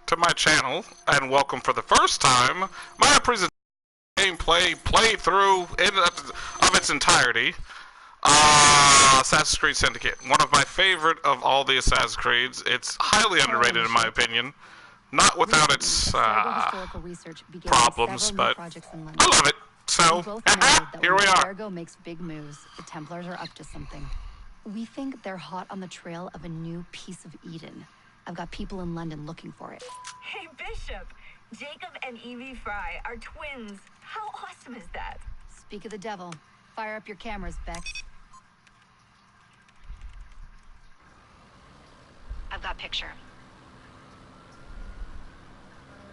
to my channel, and welcome for the first time my presentation gameplay playthrough of its entirety. Assassin's Creed Syndicate, one of my favorite of all the Assassin's Creeds. It's highly underrated in my opinion, not without its problems, but I love it. So, here we are. Ergo makes big moves. The Templars are up to something. We think they're hot on the trail of a new piece of Eden. I've got people in London looking for it. Hey, Bishop! Jacob and Evie Fry are twins. How awesome is that? Speak of the devil. Fire up your cameras, Bex. I've got picture.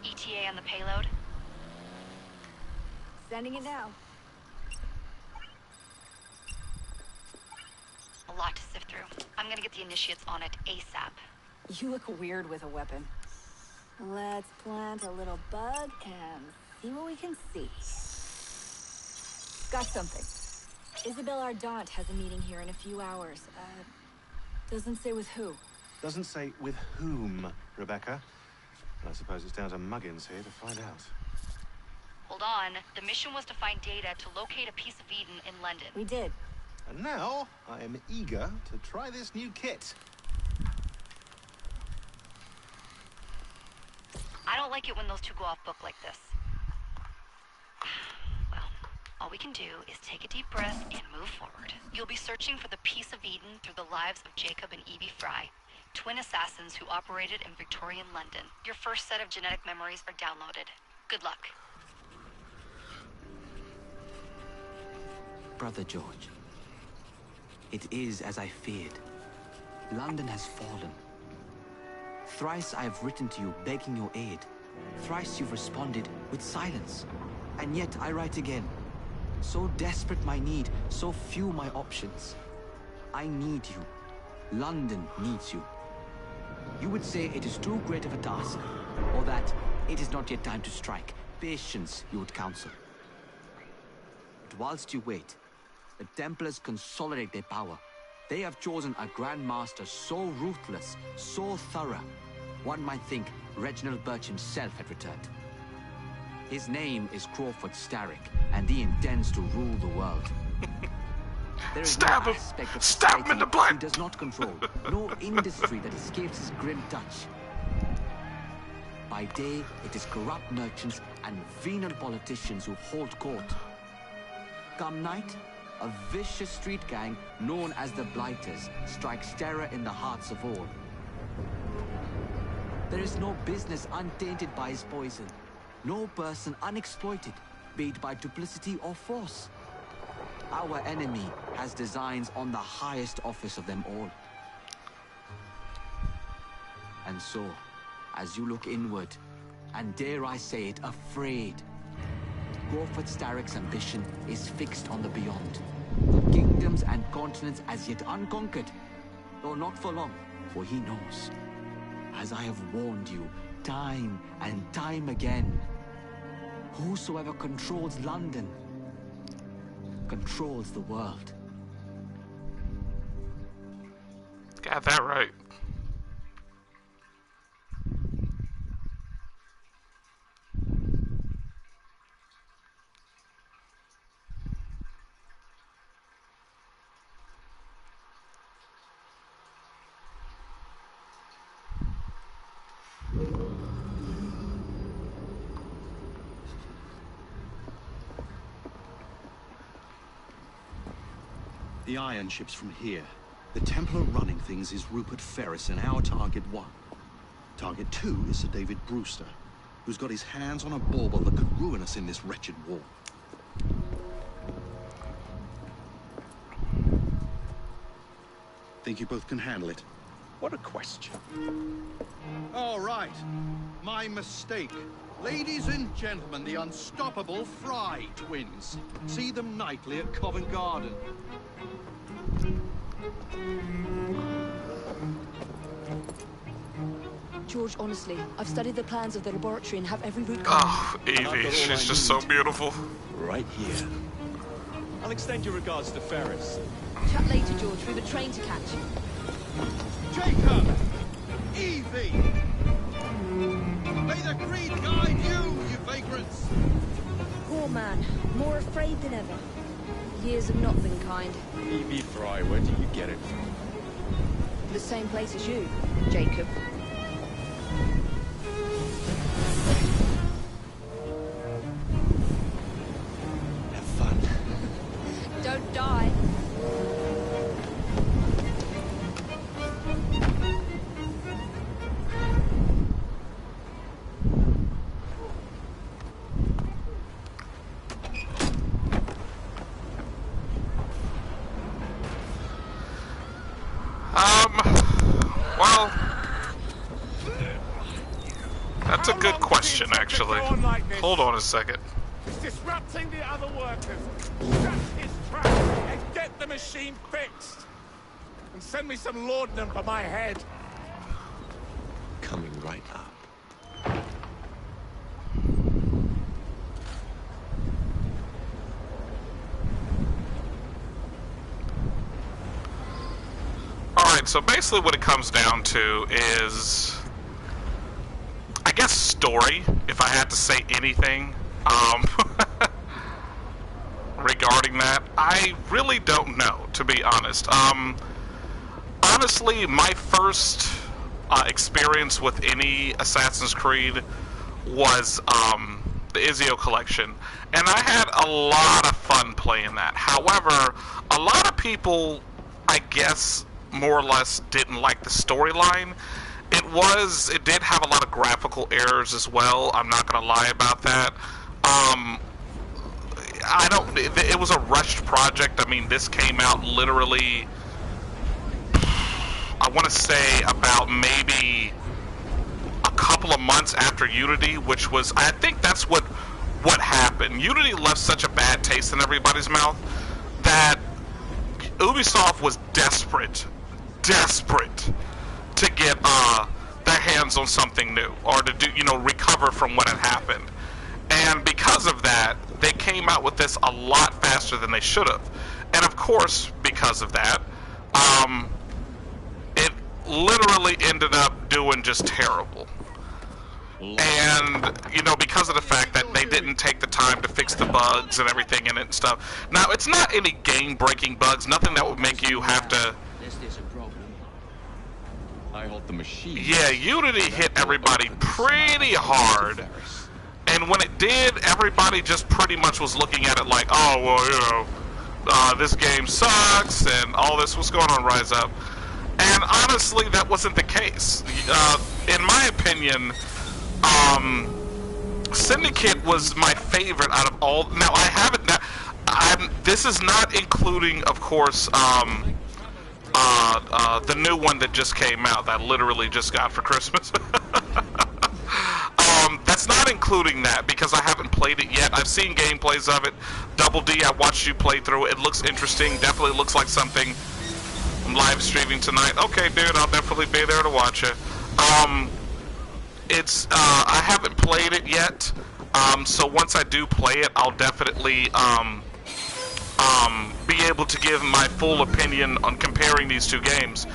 ETA on the payload. Sending it now. A lot to sift through. I'm gonna get the initiates on it ASAP. You look weird with a weapon. Let's plant a little bug and see what we can see. Got something. Isabel Ardant has a meeting here in a few hours. Doesn't say with who. Doesn't say with whom, Rebecca. I suppose it's down to Muggins here to find out. Hold on. The mission was to find data to locate a piece of Eden in London. We did. And now, I am eager to try this new kit. I don't like it when those two go off book like this. Well, all we can do is take a deep breath and move forward. You'll be searching for the piece of Eden through the lives of Jacob and Evie Fry, twin assassins who operated in Victorian London. Your first set of genetic memories are downloaded. Good luck. Brother George, it is as I feared. London has fallen. Thrice I have written to you begging your aid. Thrice you've responded with silence. And yet I write again. So desperate my need, so few my options. I need you. London needs you. You would say it is too great of a task, or that it is not yet time to strike. Patience, you would counsel. But whilst you wait, the Templars consolidate their power. They have chosen a Grand Master so ruthless, so thorough, one might think Reginald Birch himself had returned. His name is Crawford Starrick, and he intends to rule the world. There is no aspect of society he does not control, no industry that escapes his grim touch. By day, it is corrupt merchants and venal politicians who hold court. Come night, a vicious street gang known as the Blighters strikes terror in the hearts of all. There is no business untainted by his poison, no person unexploited, be it by duplicity or force. Our enemy has designs on the highest office of them all. And so, as you look inward, and dare I say it, afraid, Crawford Starrick's ambition is fixed on the beyond. Kingdoms and continents as yet unconquered, though not for long, for he knows, as I have warned you time and time again, whosoever controls London controls the world. Got that right. The iron ship's from here. The Templar running things is Rupert Ferris and our target 1. Target 2 is Sir David Brewster, who's got his hands on a bauble that could ruin us in this wretched war. Think you both can handle it? What a question. All right. My mistake. Ladies and gentlemen, the unstoppable Fry twins. See them nightly at Covent Garden. George, honestly, I've studied the plans of the laboratory and have every route covered. Oh, Evie, she's just so beautiful. Right here. I'll extend your regards to Ferris. Chat later, George. We've a train to catch. Jacob! Evie! more afraid than ever. Years have not been kind. Evie Fry, where do you get it from? The same place as you, Jacob. Have fun. Don't die. Well, that's a good question, actually. Hold on a second. Disrupting the other workers. Shut his trap and get the machine fixed. And send me some laudanum for my head. Coming right up. Alright, so basically what it comes down to is, I guess, story, if I had to say anything regarding that. I really don't know, to be honest. Honestly, my first experience with any Assassin's Creed was the Ezio collection, and I had a lot of fun playing that. However, a lot of people, I guess, more or less didn't like the storyline. It did have a lot of graphical errors as well. I'm not gonna lie about that. It was a rushed project. I mean, this came out literally, I want to say about maybe a couple of months after Unity, which was, I think that's what happened. Unity left such a bad taste in everybody's mouth that Ubisoft was desperate to get their hands on something new, or to do, recover from what had happened. And because of that, they came out with this a lot faster than they should have. And of course, because of that, it literally ended up doing just terrible. And, because of the fact that they didn't take the time to fix the bugs and everything in it and stuff. Now, it's not any game-breaking bugs, nothing that would make you have to... I hold the machine. Yeah, Unity hit everybody pretty hard. And when it did, everybody just pretty much was looking at it like, oh, well, this game sucks, and all this was going on Rise Up. And honestly, that wasn't the case. In my opinion, Syndicate was my favorite out of all. Now, I haven't... this is not including, of course, the new one that just came out, that I literally just got for Christmas. That's not including that, because I haven't played it yet. I've seen gameplays of it. Double D, I watched you play through it. It looks interesting. Definitely looks like something I'm live streaming tonight. Okay, dude, I'll definitely be there to watch it. I haven't played it yet. So once I do play it, I'll definitely be able to give my full opinion on comparing these two games.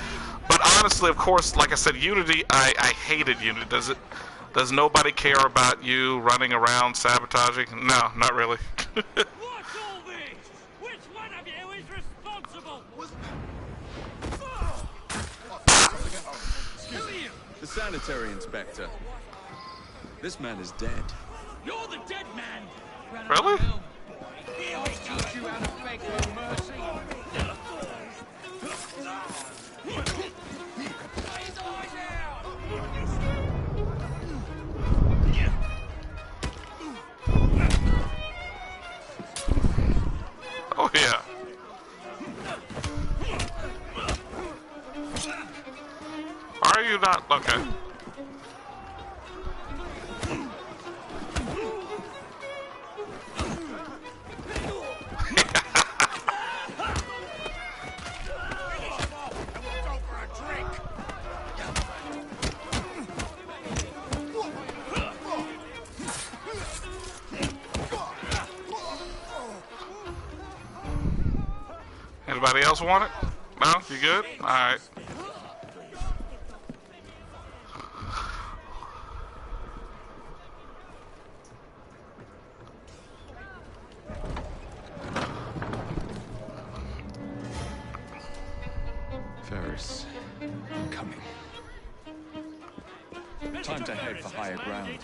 But honestly, of course, like I said, Unity, I hated Unity. Does nobody care about you running around sabotaging? No, not really. What's all this? Which one of you is responsible? Excuse me. The sanitary inspector. This man is dead. You're the dead man. Really? Here we teach you how to beg for mercy. Oh, yeah. Are you not? Okay. Anybody else want it? No? You good? Alright. Time to head for higher ground.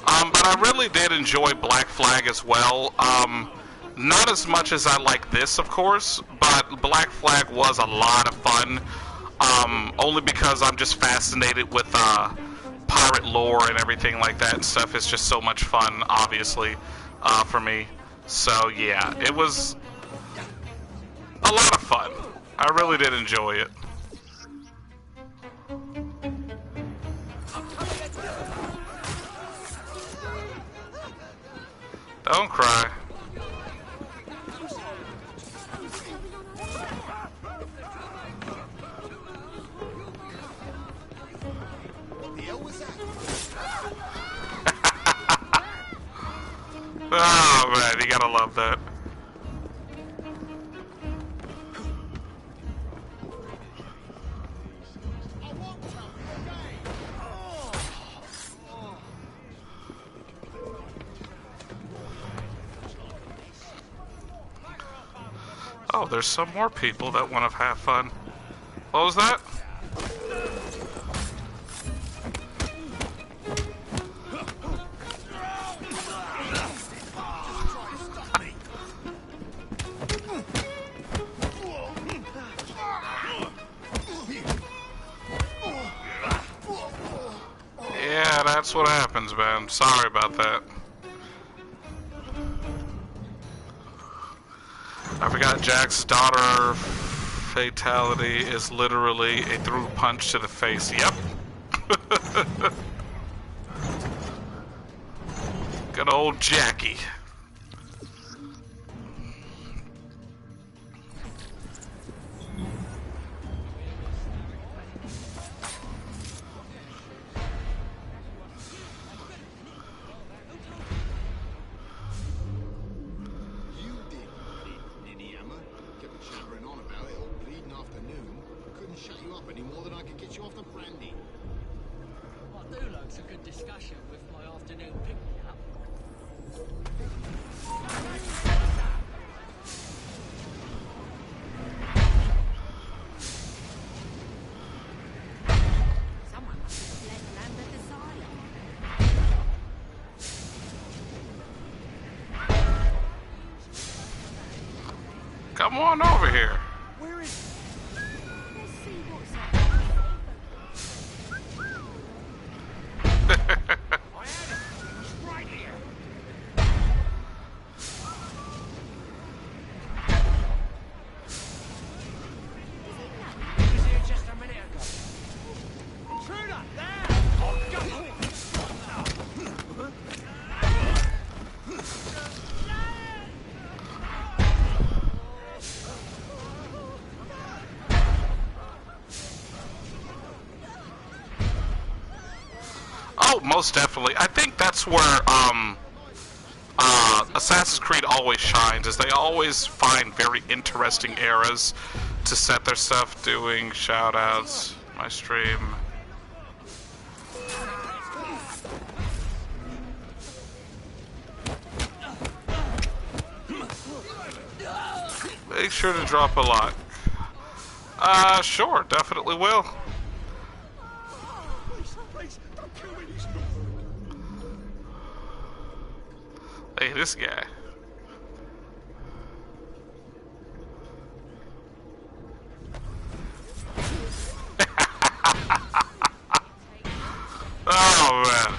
But I really did enjoy Black Flag as well. Not as much as I like this, of course, but Black Flag was a lot of fun. Only because I'm just fascinated with pirate lore and everything like that and stuff. It's just so much fun, obviously, for me. So yeah, it was a lot of fun. I really did enjoy it. Don't cry. Oh man, you gotta love that. Oh, there's some more people that want to have fun. What was that? Yeah, that's what happens, man. Sorry about that. I forgot Jack's daughter fatality is literally a through punch to the face. Yep. Good old Jackie. Come on over here. Where is... Let's see what's right here. He was here just a minute ago. Intruder, there! Oh, go! Oh, most definitely. I think that's where Assassin's Creed always shines, is they always find very interesting eras to set their stuff. Doing shout-outs, my stream. Make sure to drop a like. Sure, definitely will. Hey, this guy. Oh, man.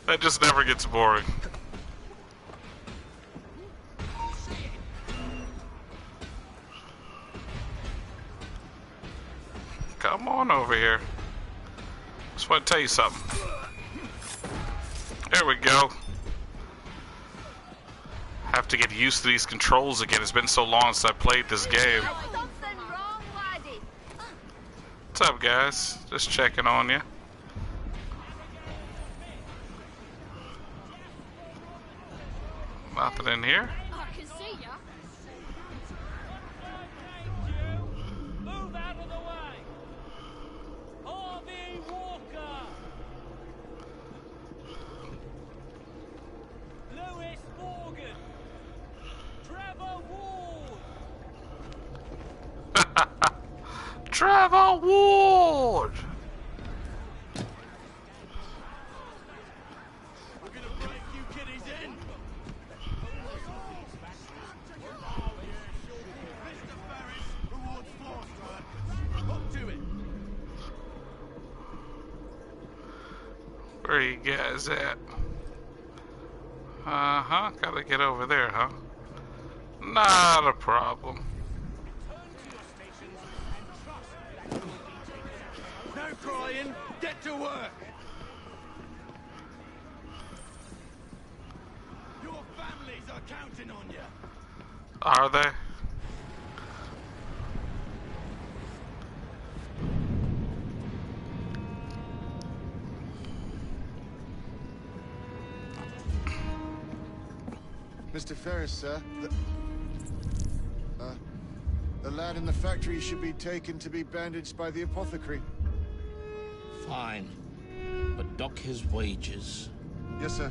That just never gets boring. Come on over here. Just want to tell you something. There we go. Have to get used to these controls again. It's been so long since I played this game. What's up, guys? Just checking on you. Nothing in here. I can see ya. Move out of the way! Harvey Walker! Lewis Morgan! Trevor Ward! have a ward! We're gonna break you kiddies in. Mr. Ferris, rewards 4 strikes. Up to it. Where you guys at? Uh-huh, gotta get over there, huh? Not a problem. No crying. Get to work. Your families are counting on you. Are they? Mr. Ferris, sir. The lad in the factory should be taken to be bandaged by the apothecary. Fine. But dock his wages. Yes, sir.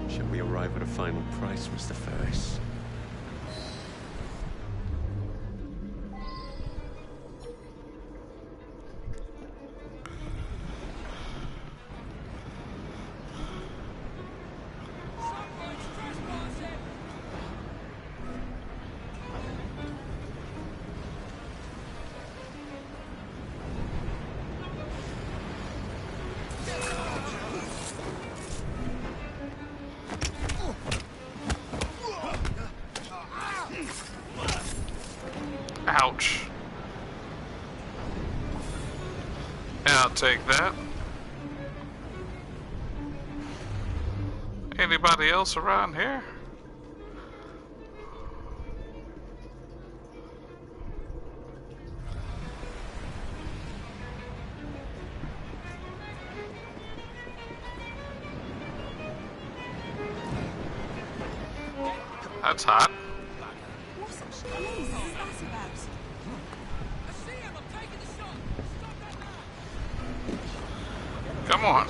Shall we arrive at a final price, Mr. Ferris? Ouch. I'll take that. Anybody else around here? That's hot. Come on.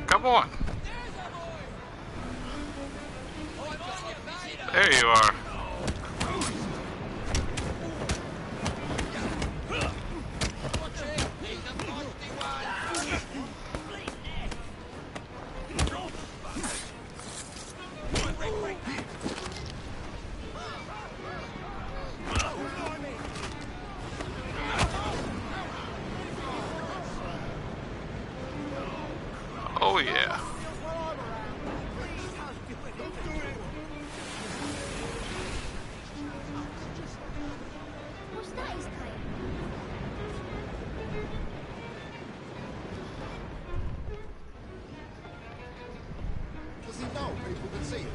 Come on. There you are. Oh yeah. What's that he's playing? Does he know people can see him?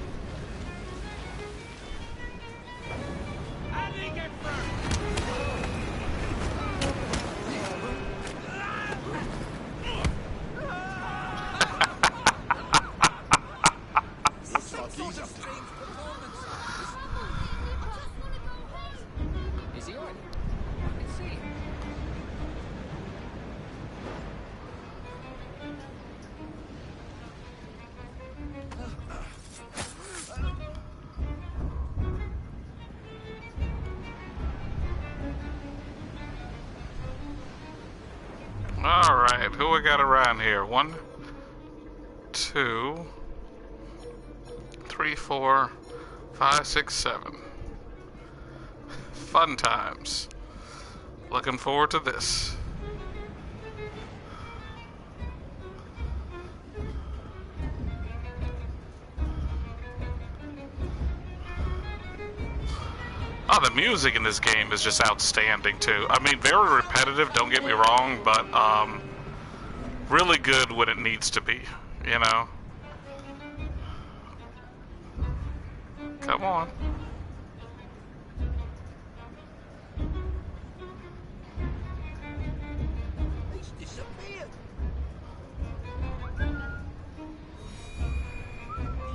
How did he get through? Looks like he's up to it. Is he on? I can see him. Alright, who we got around here? 1, 2, 3, 4, 5, 6, 7. Fun times. Looking forward to this. Oh, the music in this game is just outstanding too. I mean, very repetitive, don't get me wrong, but really good when it needs to be, you know? Come on. He's disappeared.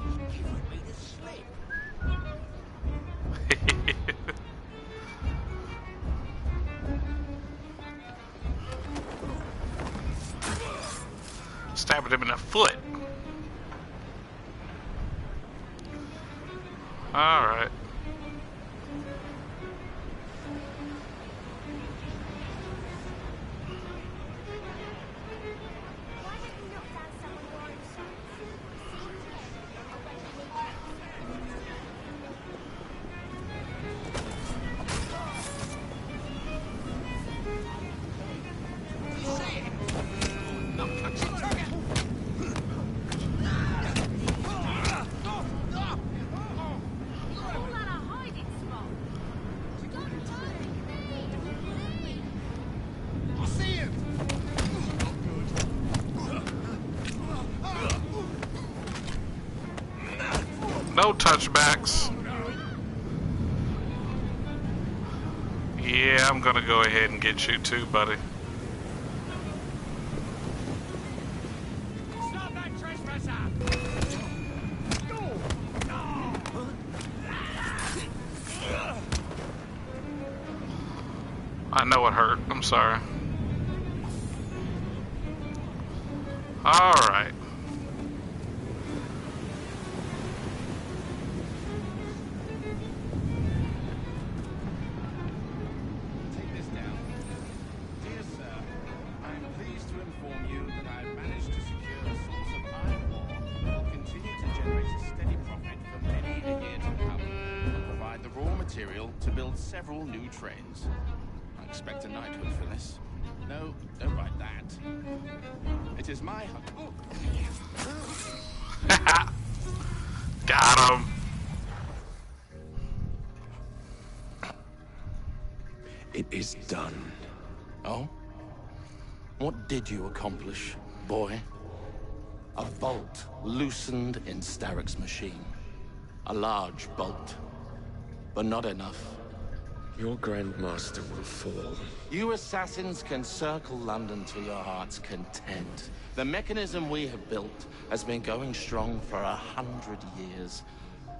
He's giving me the slip. stabbing him in the foot. Alright. No touchbacks. Yeah, I'm gonna go ahead and get you too, buddy. Stop that trespasser! I know it hurt. I'm sorry. Alright. Take this down. Dear sir, I am pleased to inform you that I have managed to secure a source of iron ore that will continue to generate a steady profit for many a year to come and provide the raw material to build several new trains. I expect a knighthood for this. No, don't write that. It is my Got him. It is done. Oh? What did you accomplish, boy? A bolt loosened in Starrick's machine. A large bolt. But not enough. Your Grandmaster will fall. You assassins can circle London to your heart's content. The mechanism we have built has been going strong for 100 years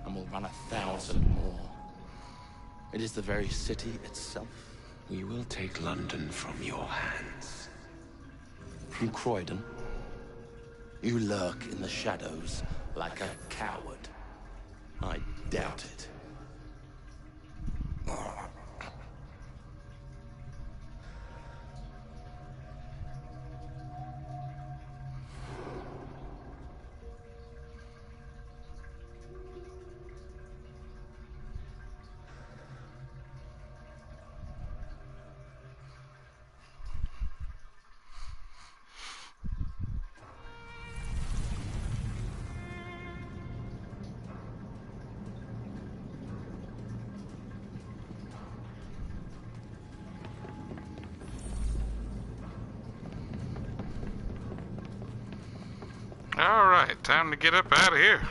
and will run 1,000 more. It is the very city itself. We will take London from your hands. From Croydon? You lurk in the shadows like a coward. I doubt it. Alright, time to get up out of here.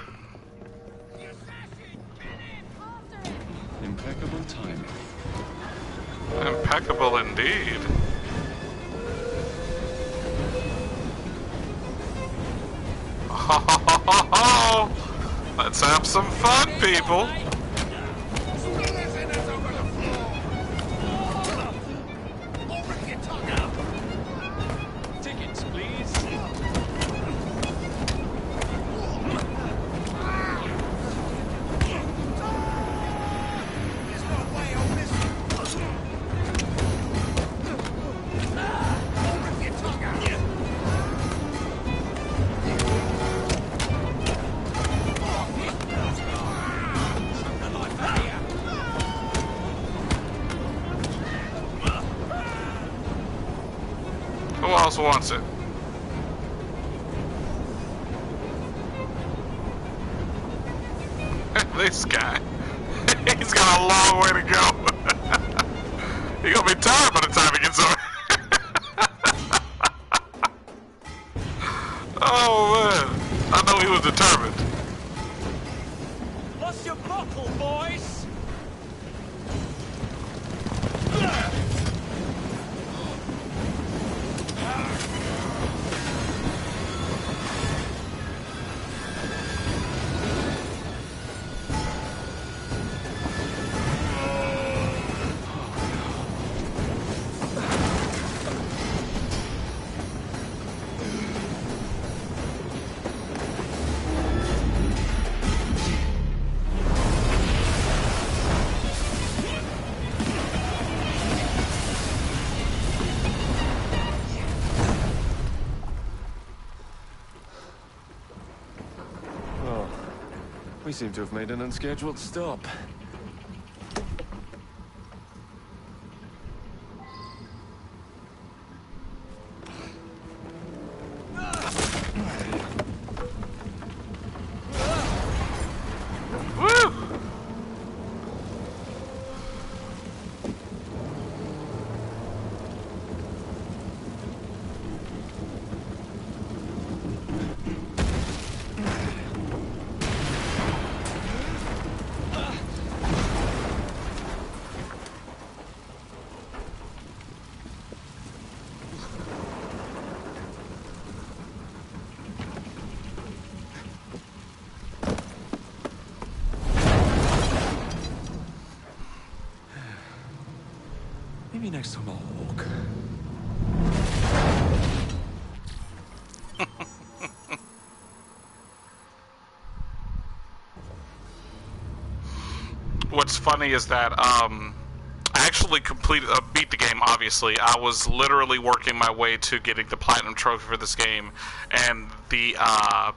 Impeccable timing. Impeccable indeed. Oh, let's have some fun, people. Tickets, please. Who else wants it? This guy. He's got a long way to go. He's gonna be tired by the time he gets over. Oh man. I know he was determined. What's your buckle, boys? We seem to have made an unscheduled stop. Maybe next time I'll walk. What's funny is that I actually beat the game. Obviously, I was literally working my way to getting the platinum trophy for this game, and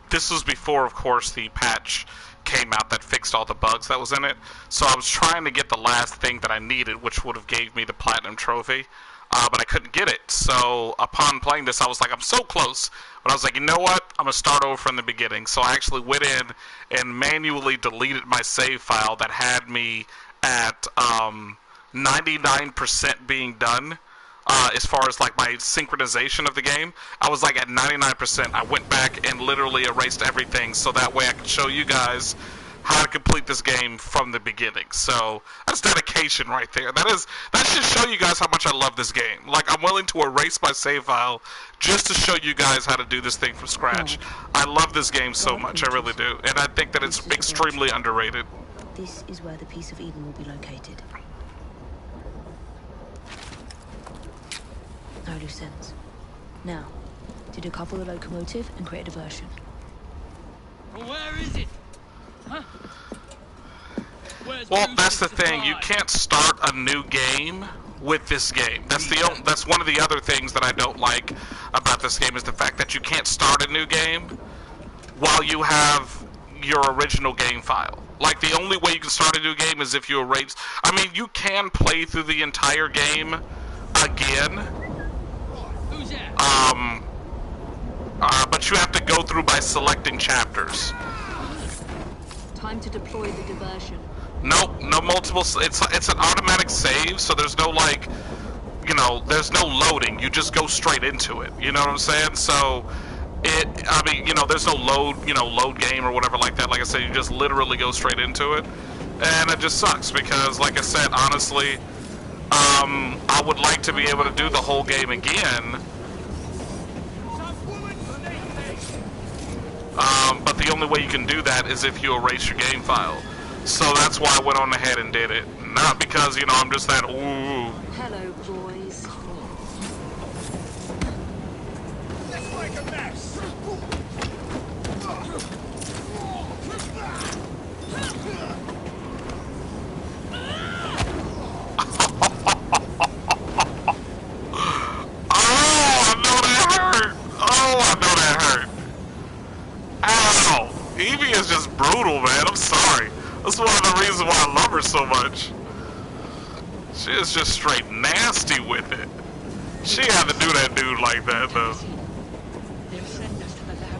this was before, of course, the patch came out that fixed all the bugs that was in it. So I was trying to get the last thing that I needed, which would have gave me the platinum trophy, but I couldn't get it. So upon playing this, I was like, I'm so close. But I was like, you know what? I'm going to start over from the beginning. So I actually went in and manually deleted my save file that had me at 99% being done. As far as like my synchronization of the game, I was like at 99%. I went back and literally erased everything so that way I could show you guys how to complete this game from the beginning. So that's dedication right there. That should show you guys how much I love this game. Like, I'm willing to erase my save file just to show you guys how to do this thing from scratch. I love this game so much, I really do, and I think that it's extremely underrated. This is where the Piece of Eden will be located. No loose ends. Now, to decouple the locomotive and create a diversion. Well, where is it? Huh? Well, that's the thing. You can't start a new game with this game. That's one of the other things that I don't like about this game, is the fact that you can't start a new game while you have your original game file. Like, the only way you can start a new game is if you erase. I mean, you can play through the entire game again. But you have to go through by selecting chapters. Time to deploy the diversion. Nope, no multiple. It's an automatic save, so there's no, like, you know, there's no loading. You just go straight into it. You know what I'm saying? So I mean, you know, there's no load game or whatever like that. Like I said, you just literally go straight into it, and it just sucks because, like I said, honestly, I would like to be able to do the whole game again. But the only way you can do that is if you erase your game file. So that's why I went on ahead and did it. Not because, you know, I'm just that, ooh. Hello, boys. Let's make a mess. Evie is just brutal, man. I'm sorry. That's one of the reasons why I love her so much. She is just straight nasty with it. She had to do that dude like that, though. They'll send us to the lab.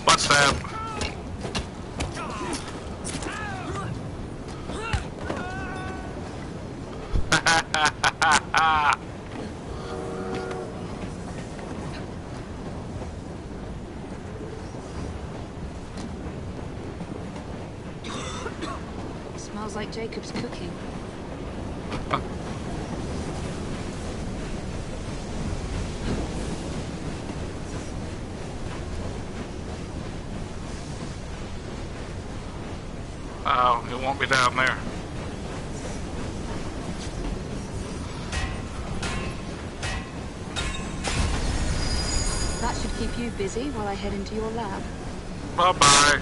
What's that? Smells like Jacob's cooking. Oh, it won't be down there. That should keep you busy while I head into your lab. Bye-bye.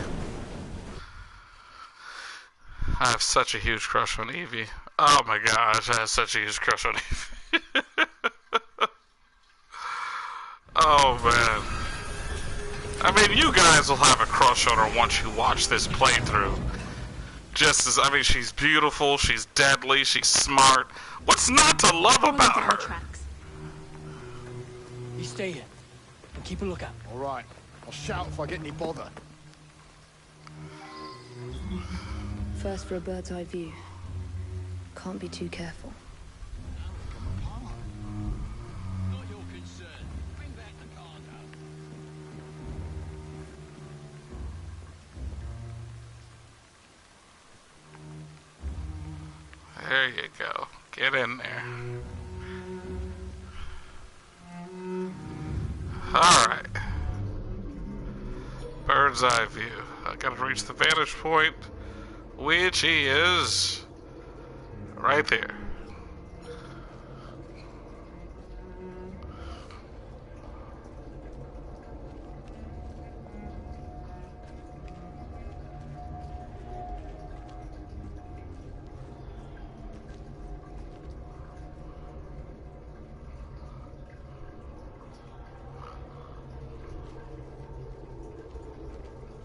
I have such a huge crush on Evie. Oh my gosh, I have such a huge crush on Evie. Oh man. I mean, you guys will have a crush on her once you watch this playthrough. Just as, I mean, she's beautiful, she's deadly, she's smart. What's not to love about her? You stay here and keep a lookout. All right. I'll shout if I get any bother. First for a bird's eye view. Can't be too careful. Not your concern. Bring back the cargo. There you go. Get in there. Alright. Bird's eye view. I gotta reach the vantage point, which is right there.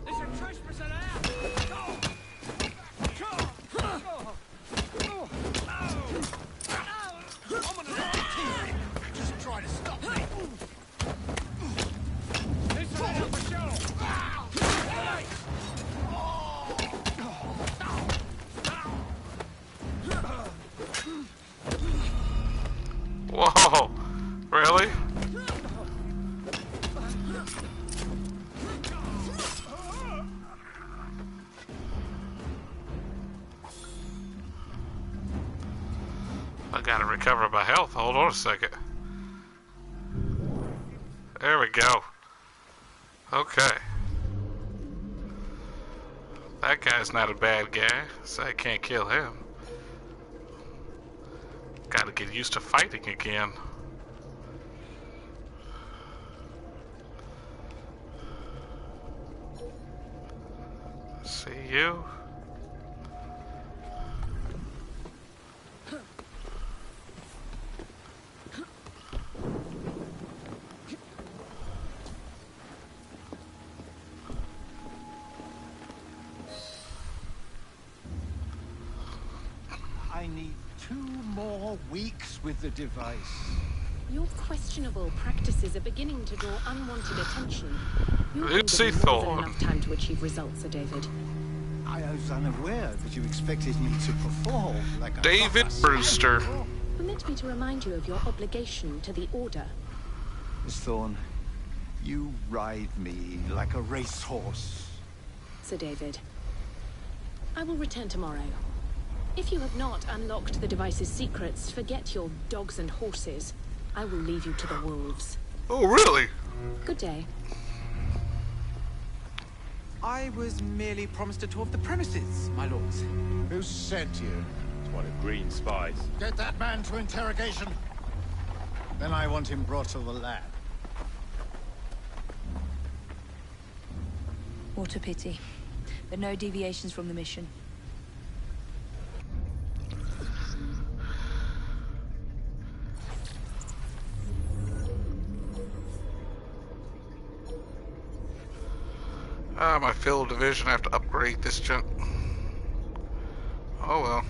There's a trespasser there! I'm on an team. Just try to stop me. This is out for show. Whoa! Really? I gotta recover my health. Hold on a second. There we go. Okay. That guy's not a bad guy, so I can't kill him. Gotta get used to fighting again. See you. I need 2 more weeks with the device. Your questionable practices are beginning to draw unwanted attention. You've been Lucy given more than Thorne. enough time to achieve results, Sir David. I was unaware that you expected me to perform like a David proper Brewster. Permit me to remind you of your obligation to the Order. Miss Thorne, you ride me like a racehorse. Sir David, I will return tomorrow. If you have not unlocked the device's secrets, forget your dogs and horses. I will leave you to the wolves. Oh, really? Good day. I was merely promised a tour of the premises, my lords. Who sent you? It's one of Green's spies. Get that man to interrogation. Then I want him brought to the lab. What a pity. But no deviations from the mission. Ah, my field division. I have to upgrade this junk. Oh well.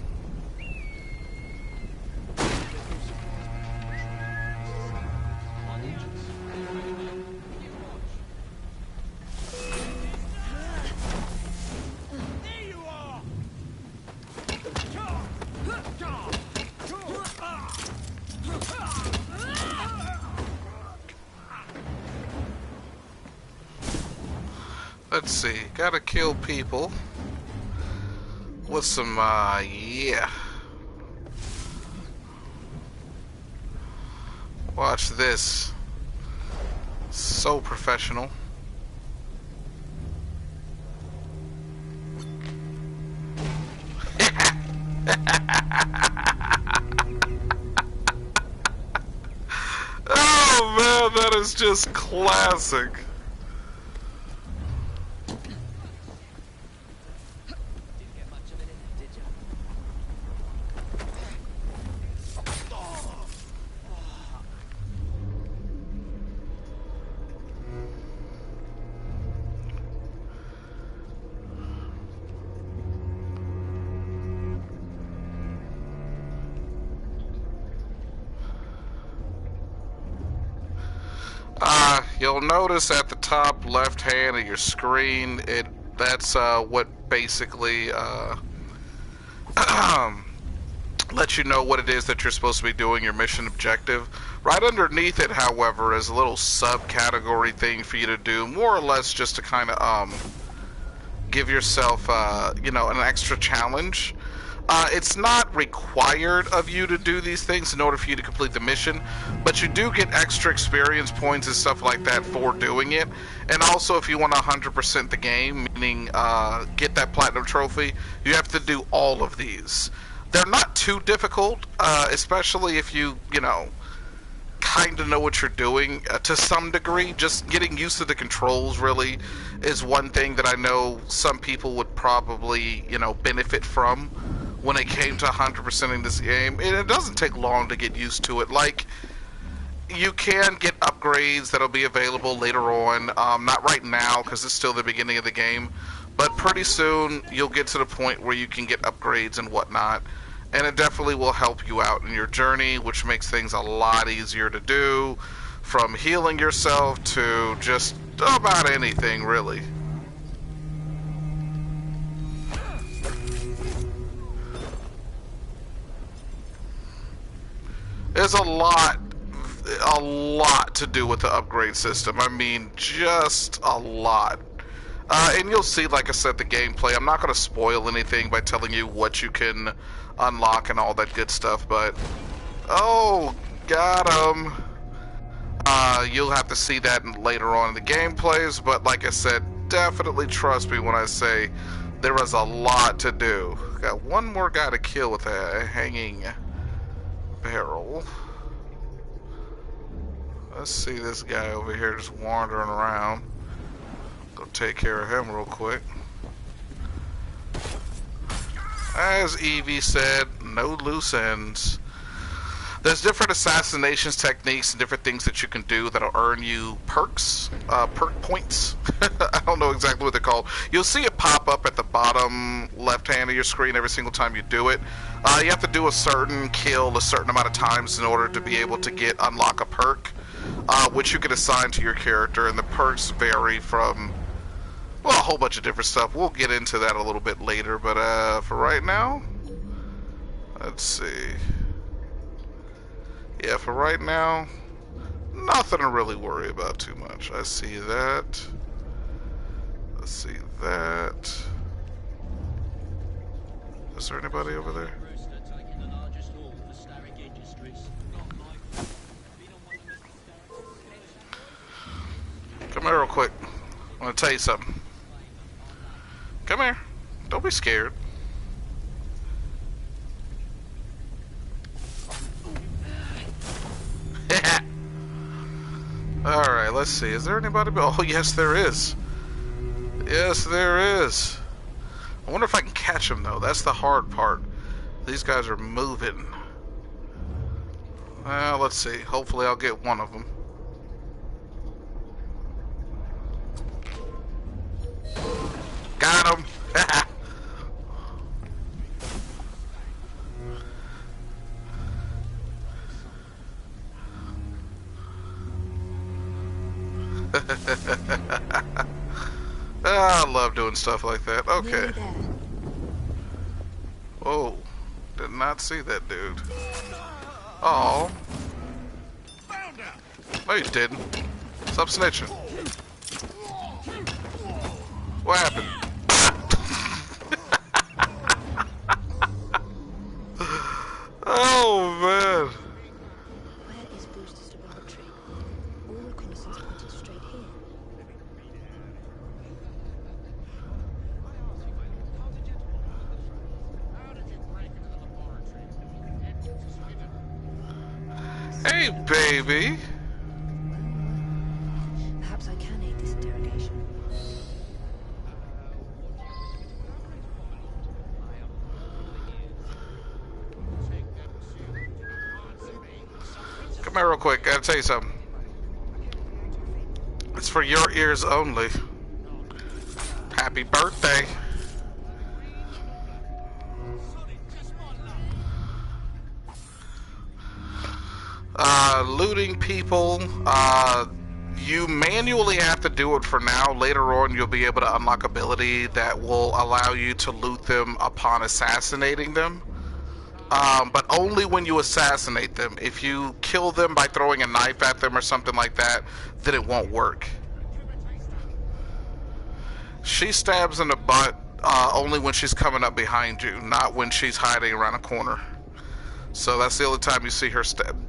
There you are! Let's see. Gotta kill people with some, yeah. Watch this. So professional. Oh man, that is just classic. You'll notice at the top left hand of your screen, that's what basically lets you know what it is that you're supposed to be doing, your mission objective. Right underneath it, however, is a little subcategory thing for you to do, more or less just to kind of give yourself, you know, an extra challenge. It's not required of you to do these things in order for you to complete the mission, but you do get extra experience points and stuff like that for doing it. And also, if you want to 100% the game, meaning get that platinum trophy, you have to do all of these. They're not too difficult, especially if you know, kind of know what you're doing to some degree. Just getting used to the controls really is one thing that I know some people would probably, you know, benefit from when it came to 100%ing this game. And it doesn't take long to get used to it. Like, you can get upgrades that'll be available later on. Not right now because it's still the beginning of the game, but pretty soon you'll get to the point where you can get upgrades and whatnot. And it definitely will help you out in your journey, which makes things a lot easier to do, from healing yourself to just about anything, really. There's a lot to do with the upgrade system. I mean, just a lot. And you'll see, like I said, the gameplay. I'm not going to spoil anything by telling you what you can unlock and all that good stuff, but... Oh, got him. You'll have to see that later on in the gameplays, but like I said, definitely trust me when I say there is a lot to do. Got one more guy to kill with a hanging barrel. Let's see this guy over here just wandering around. Go take care of him real quick. As Evie said, no loose ends. There's different assassinations techniques and different things that you can do that'll earn you perks, perk points. I don't know exactly what they're called. You'll see it pop up at the bottom left hand of your screen every single time you do it. You have to do a certain kill a certain amount of times in order to be able to unlock a perk, which you can assign to your character, and the perks vary from, well, a whole bunch of different stuff. We'll get into that a little bit later, but for right now, let's see. Yeah, for right now, nothing to really worry about too much. I see that. Let's see that. Is there anybody over there? Come here real quick. I want to tell you something. Come here. Don't be scared. Alright, let's see. Is there anybody? Oh, yes, there is. Yes, there is. I wonder if I can catch them, though. That's the hard part. These guys are moving. Well, let's see. Hopefully I'll get one of them. Got him! I love doing stuff like that. Okay. Whoa. Did not see that dude. Oh. No, you didn't. Stop snitching. What happened? Oh, man. Where is Brewster's laboratory? All reconnaissance pointed straight here. Hey, baby. Perhaps I can aid this interrogation. Come here real quick. Gotta tell you something. It's for your ears only. Happy birthday. Looting people, You manually have to do it for now. Later on, you'll be able to unlock ability that will allow you to loot them upon assassinating them. But only when you assassinate them. If you kill them by throwing a knife at them or something like that, then it won't work. She stabs in the butt only when she's coming up behind you, not when she's hiding around a corner. So that's the only time you see her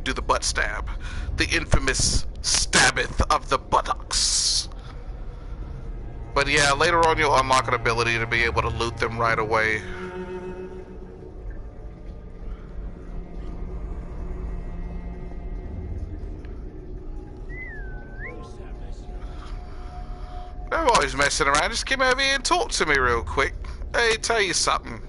do the butt stab. The infamous stabbeth of the buttocks. But yeah, later on you'll unlock an ability to be able to loot them right away. I'm always messing around. Just come over here and talk to me real quick. Hey, tell you something.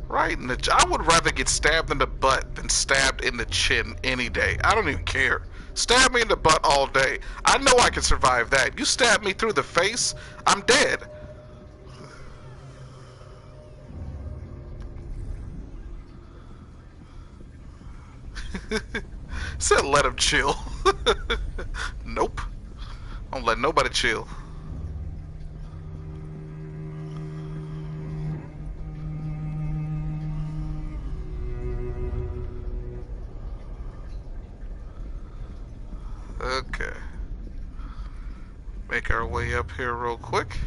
Right in the... I would rather get stabbed in the butt than stabbed in the chin any day. I don't even care. Stab me in the butt all day. I know I can survive that. You stab me through the face, I'm dead. Said let him chill. Nope. Don't let nobody chill. Okay. Make our way up here real quick.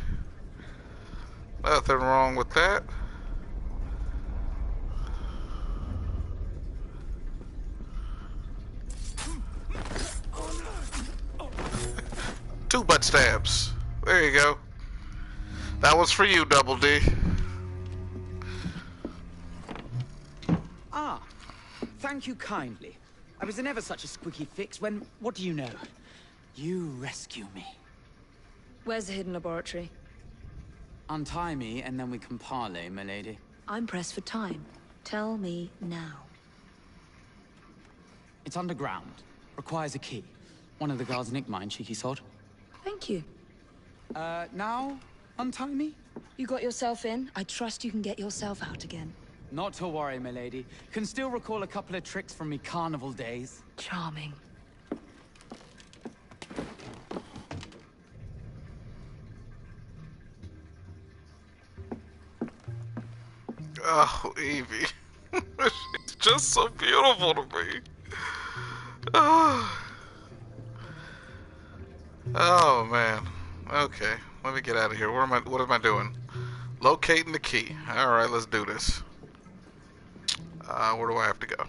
Nothing wrong with that. Two butt stabs. There you go. That was for you, Double D. Ah, thank you kindly. I was in ever such a squeaky fix when, what do you know? You rescue me. Where's the hidden laboratory? Untie me and then we can parley, my lady. I'm pressed for time. Tell me now. It's underground. Requires a key. One of the guards nicked mine, cheeky sod. Thank you. Now? Untie me? You got yourself in. I trust you can get yourself out again. Not to worry, my lady. Can still recall a couple of tricks from me carnival days. Charming. Oh, Evie. She's just so beautiful to me. Oh, man. Okay, let me get out of here. What am I doing? Locating the key. Alright, let's do this. Where do I have to go?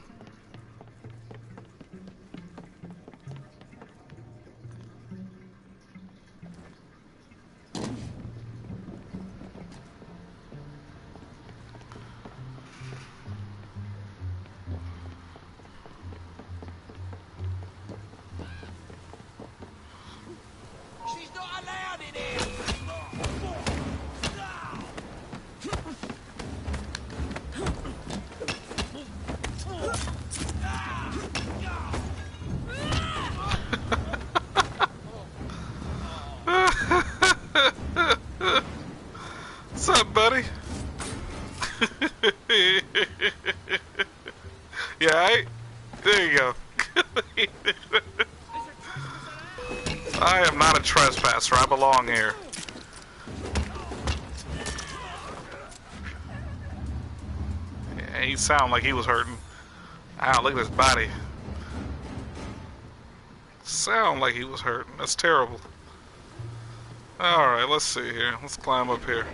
She's not allowed in here! What's up, buddy? Yeah, right? There you go. I am not a trespasser. I belong here. Yeah, he sounded like he was hurting. Ow, look at his body. Sound like he was hurting. That's terrible. Alright, let's see here. Let's climb up here.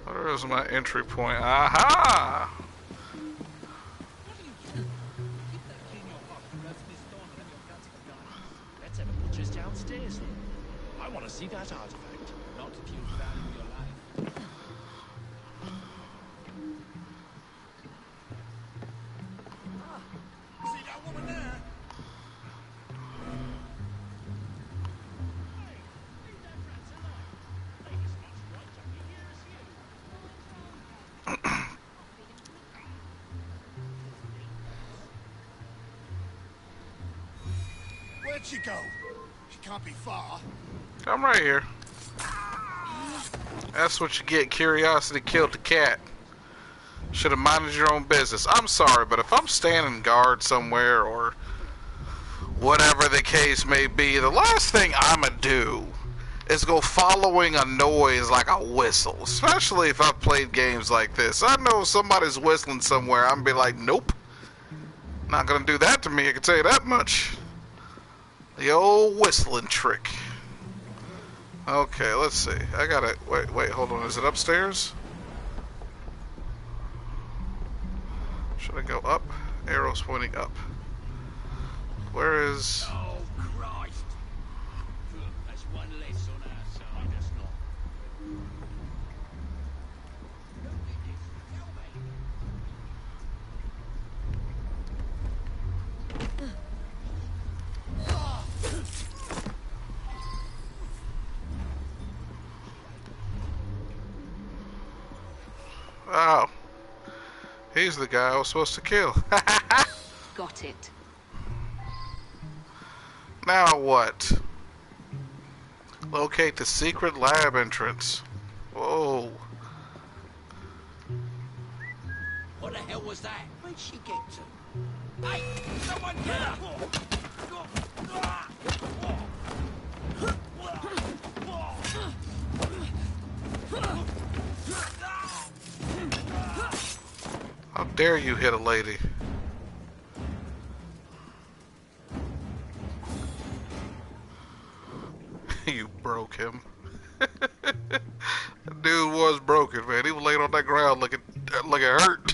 Where is my entry point? Aha! Let's have a butcher's downstairs. I want to see that artifact. Not if you value your life. See that woman there? Where'd she go? She can't be far. I'm right here. That's what you get. Curiosity killed the cat. Should have minded your own business. I'm sorry, but if I'm standing guard somewhere or whatever the case may be, the last thing I'ma do is go following a noise like a whistle. Especially if I've played games like this. I know if somebody's whistling somewhere, I'm gonna be like, nope. Not gonna do that to me, I can tell you that much. The old whistling trick. Okay, let's see. I gotta... Wait, hold on. Is it upstairs? Should I go up? Arrows pointing up. Where is... Oh, Christ! That's one less on our side, that's not. Oh. He's the guy I was supposed to kill. Got it. Now what? Locate the secret lab entrance. Whoa. What the hell was that? Where'd she get to? Hey! Someone get her! How dare you hit a lady? You broke him. That dude was broken, man. He was laying on that ground looking hurt.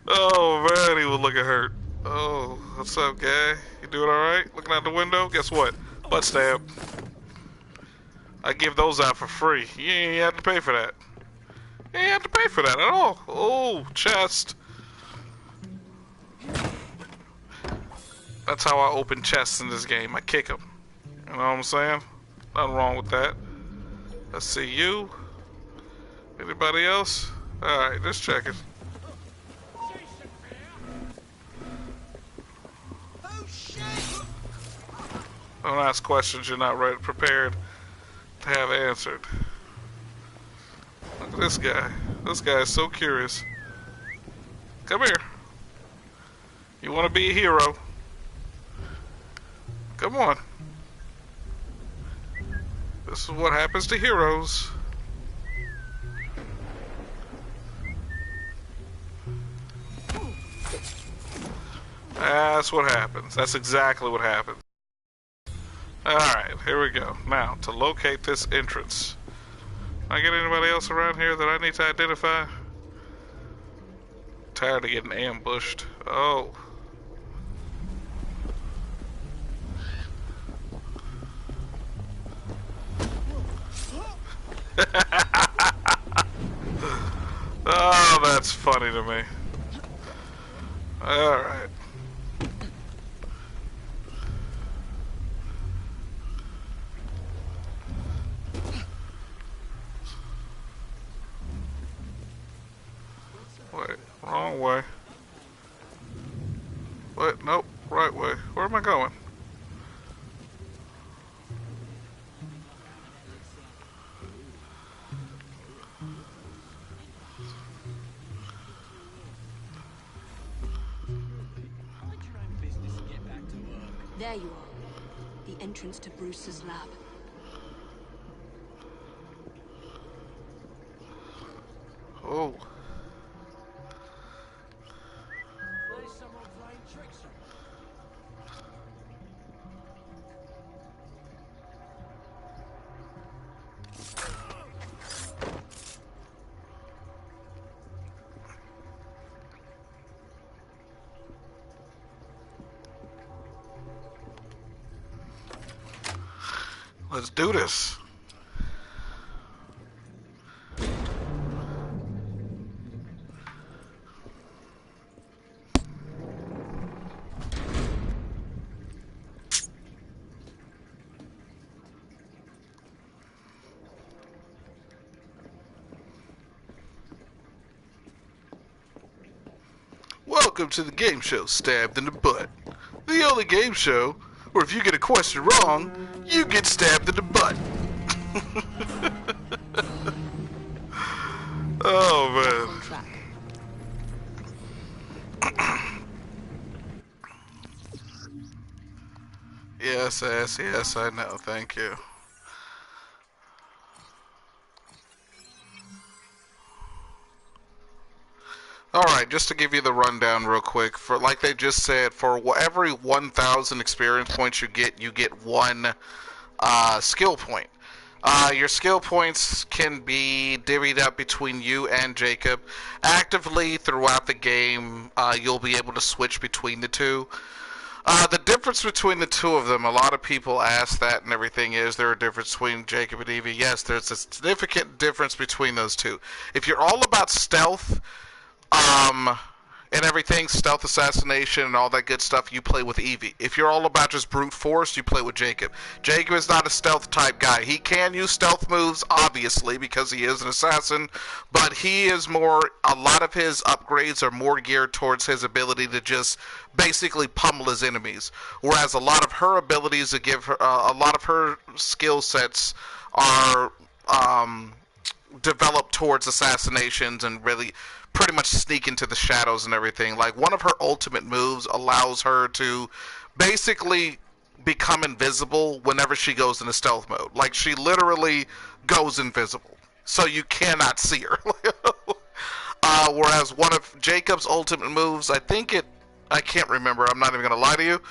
Oh man, he was looking hurt. Oh, what's up, guy? You doing alright? Looking out the window? Guess what? Butt stab. I give those out for free. You ain't have to pay for that. You ain't have to pay for that at all. Oh, chest. That's how I open chests in this game. I kick them. You know what I'm saying? Nothing wrong with that. Let's see you. Anybody else? Alright, just checking. Don't ask questions you're not ready, prepared to have answered. Look at this guy. This guy is so curious. Come here. You want to be a hero? Come on. This is what happens to heroes. That's what happens. That's exactly what happens. Alright, here we go. Now, to locate this entrance. Can I get anybody else around here that I need to identify? Tired of getting ambushed. Oh. Oh, that's funny to me. Alright. Wait, wrong way. What? Nope, right way. Where am I going? There you are. The entrance to Bruce's lab. Oh. There's someone playing tricks on Let's do this. Welcome to the game show Stabbed in the Butt. The only game show where if you get a question wrong, you get stabbed in the butt. Yes, I know. Thank you. Alright, just to give you the rundown real quick, for like they just said, for every 1,000 experience points you get one skill point. Your skill points can be divvied up between you and Jacob. Actively throughout the game, you'll be able to switch between the two. The difference between the two of them, a lot of people ask that and everything, is there a difference between Jacob and Evie? Yes, there's a significant difference between those two. If you're all about stealth, um, and everything, stealth assassination and all that good stuff, you play with Evie. If you're all about just brute force, you play with Jacob. Jacob is not a stealth type guy. He can use stealth moves, obviously, because he is an assassin, but he is more, a lot of his upgrades are more geared towards his ability to just basically pummel his enemies. Whereas a lot of her abilities to give her, a lot of her skill sets are, developed towards assassinations and really pretty much sneak into the shadows and everything. Like, one of her ultimate moves allows her to basically become invisible whenever she goes into stealth mode. Like, she literally goes invisible, so you cannot see her. Whereas one of Jacob's ultimate moves, I can't remember, I'm not even going to lie to you,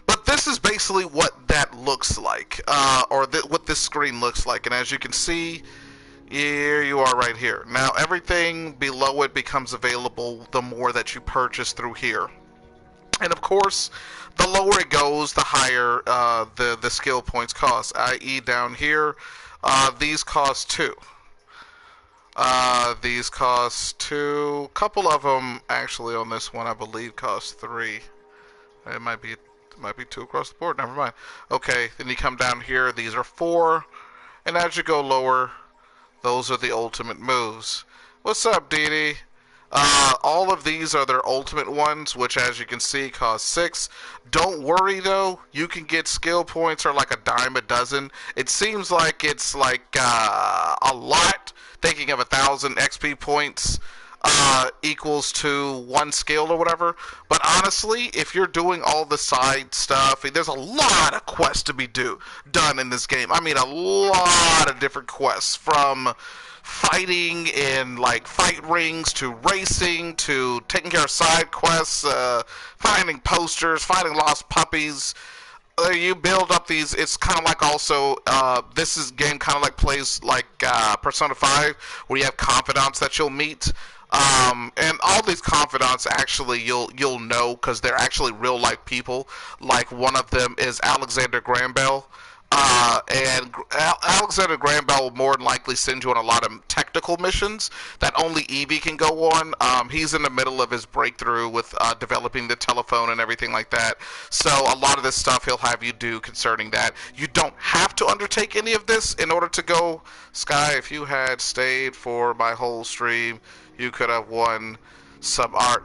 but this is basically what that looks like, what this screen looks like. And as you can see, here you are right here. Now everything below it becomes available the more that you purchase through here. And of course, the lower it goes, the higher the skill points cost, i.e. down here, these cost 2. These cost 2. A couple of them, actually, on this one, I believe, cost 3. It might be 2 across the board. Never mind. Okay, then you come down here. These are 4. And as you go lower, those are the ultimate moves. What's up, Dee Dee? All of these are their ultimate ones, which, as you can see, cost 6. Don't worry, though. You can get skill points are like a dime a dozen. It seems like it's like a lot. Thinking of 1,000 XP points equals to 1 skill or whatever. But honestly, if you're doing all the side stuff, there's a lot of quests to be done in this game. I mean, a lot of different quests, from fighting in like fight rings to racing to taking care of side quests, finding posters, finding lost puppies. You build up these. It's kind of like also this is game kind of like plays like Persona 5, where you have confidants that you'll meet. And all these confidants, actually, you'll know because they're actually real life people. Like, one of them is Alexander Graham Bell. And Alexander Graham Bell will more than likely send you on a lot of technical missions that only Evie can go on. He's in the middle of his breakthrough with developing the telephone and everything like that. So a lot of this stuff he'll have you do concerning that. You don't have to undertake any of this in order to go. Sky, if you had stayed for my whole stream, you could have won some art.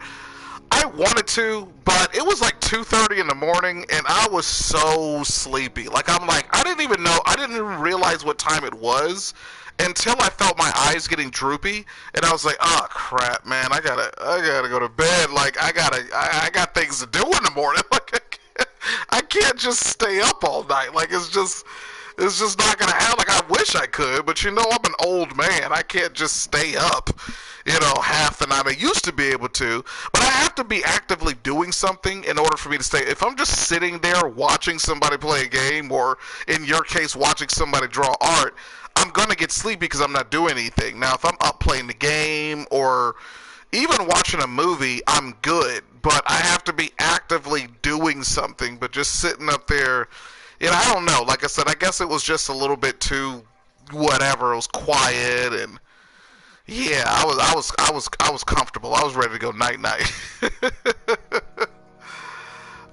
I wanted to, but it was like 2:30 in the morning, and I was so sleepy. Like, I didn't even realize what time it was until I felt my eyes getting droopy, and I was like, oh crap, man, I gotta go to bed. Like, I got things to do in the morning. Like, I can't just stay up all night. Like, it's just not gonna happen. Like, I wish I could, but I'm an old man. I can't just stay up, half the night. I used to be able to, but I have to be actively doing something in order for me to stay. If I'm just sitting there watching somebody play a game, or in your case, watching somebody draw art, I'm gonna get sleepy because I'm not doing anything. Now, if I'm up playing the game or even watching a movie, I'm good, but I have to be actively doing something. But just sitting up there, I don't know. Like I said, I guess it was just a little bit too whatever. It was quiet, and yeah, I was comfortable. I was ready to go night night.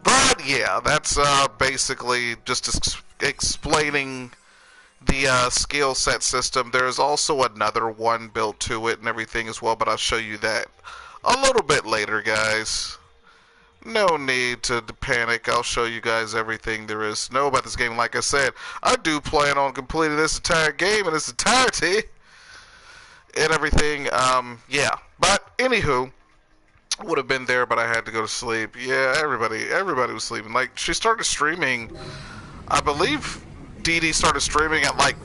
But yeah, that's basically just explaining the skill set system. There's also another one built to it and everything as well, but I'll show you that a little bit later, guys. No need to panic. I'll show you guys everything there is to know about this game. Like I said, I do plan on completing this entire game in its entirety and everything. Yeah. But anywho, would have been there, but I had to go to sleep. Yeah, everybody was sleeping. Like, she started streaming I believe Dee Dee started streaming at like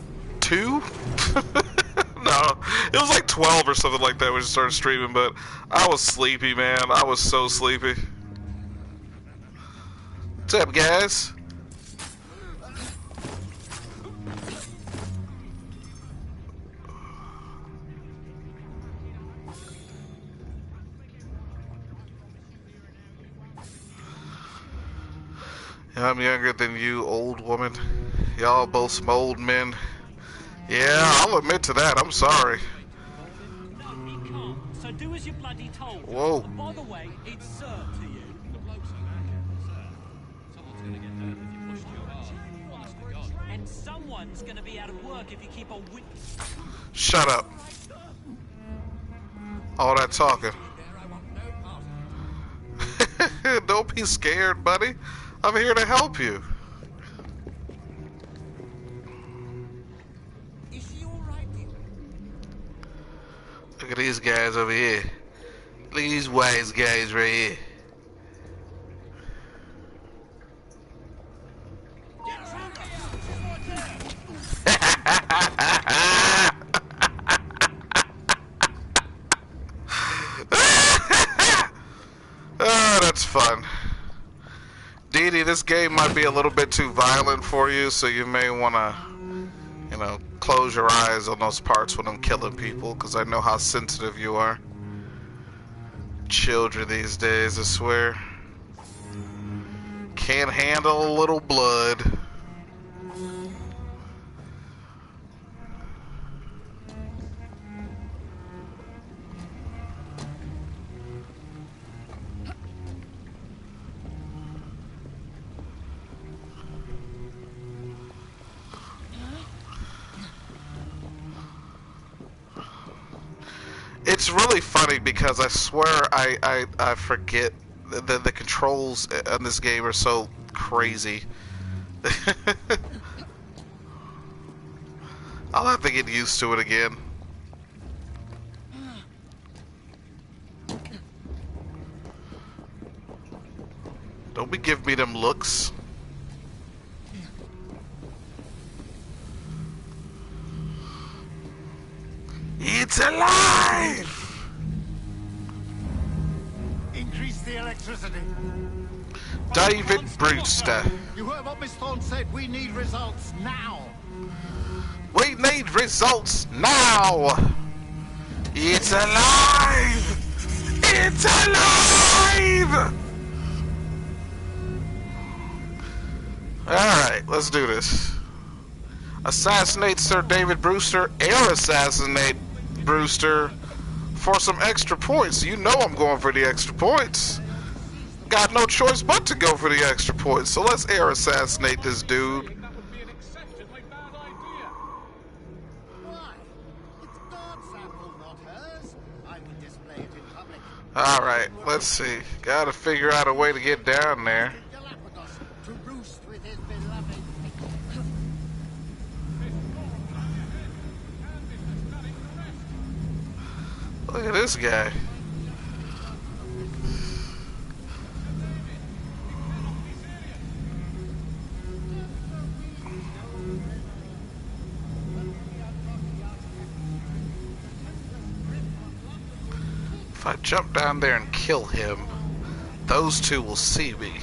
2? No, it was like 12 or something like that when she started streaming, but I was sleepy, man. I was so sleepy. What's up, guys? I'm younger than you, old woman. Y'all both some old men. Yeah, I'll admit to that. I'm sorry. No, he can't. So do as you're bloody told. Whoa. And by the way, it's sir to you. The bloke's a knacker, sir. Someone's gonna get hurt if you push too hard. Honest to God. And someone's gonna be out of work if you keep on Shut up. All that talking. Don't be scared, buddy. I'm here to help you. Look at these guys over here. Look at these wise guys right here. Oh, that's fun. Dee Dee, this game might be a little bit too violent for you, so you may want to, you know, close your eyes on those parts when I'm killing people, because I know how sensitive you are. Children these days, I swear. Can't handle a little blood. It's really funny because I swear I forget the controls in this game are so crazy. I'll have to get used to it again. Don't be giving me them looks. It's alive! Increase the electricity. David Brewster. You heard what Miss Thorne said. We need results now. We need results now! It's alive! It's alive! Alright, let's do this. Assassinate Sir David Brewster, air assassinate Brewster for some extra points. You know I'm going for the extra points. Got no choice but to go for the extra points. So let's air assassinate this dude. That would be an exceptionally bad idea. Why? It's God's apple, not hers. I would display it in public. Alright, let's see. Gotta figure out a way to get down there. To roost with his beloved. Look at this guy. If I jump down there and kill him, those two will see me.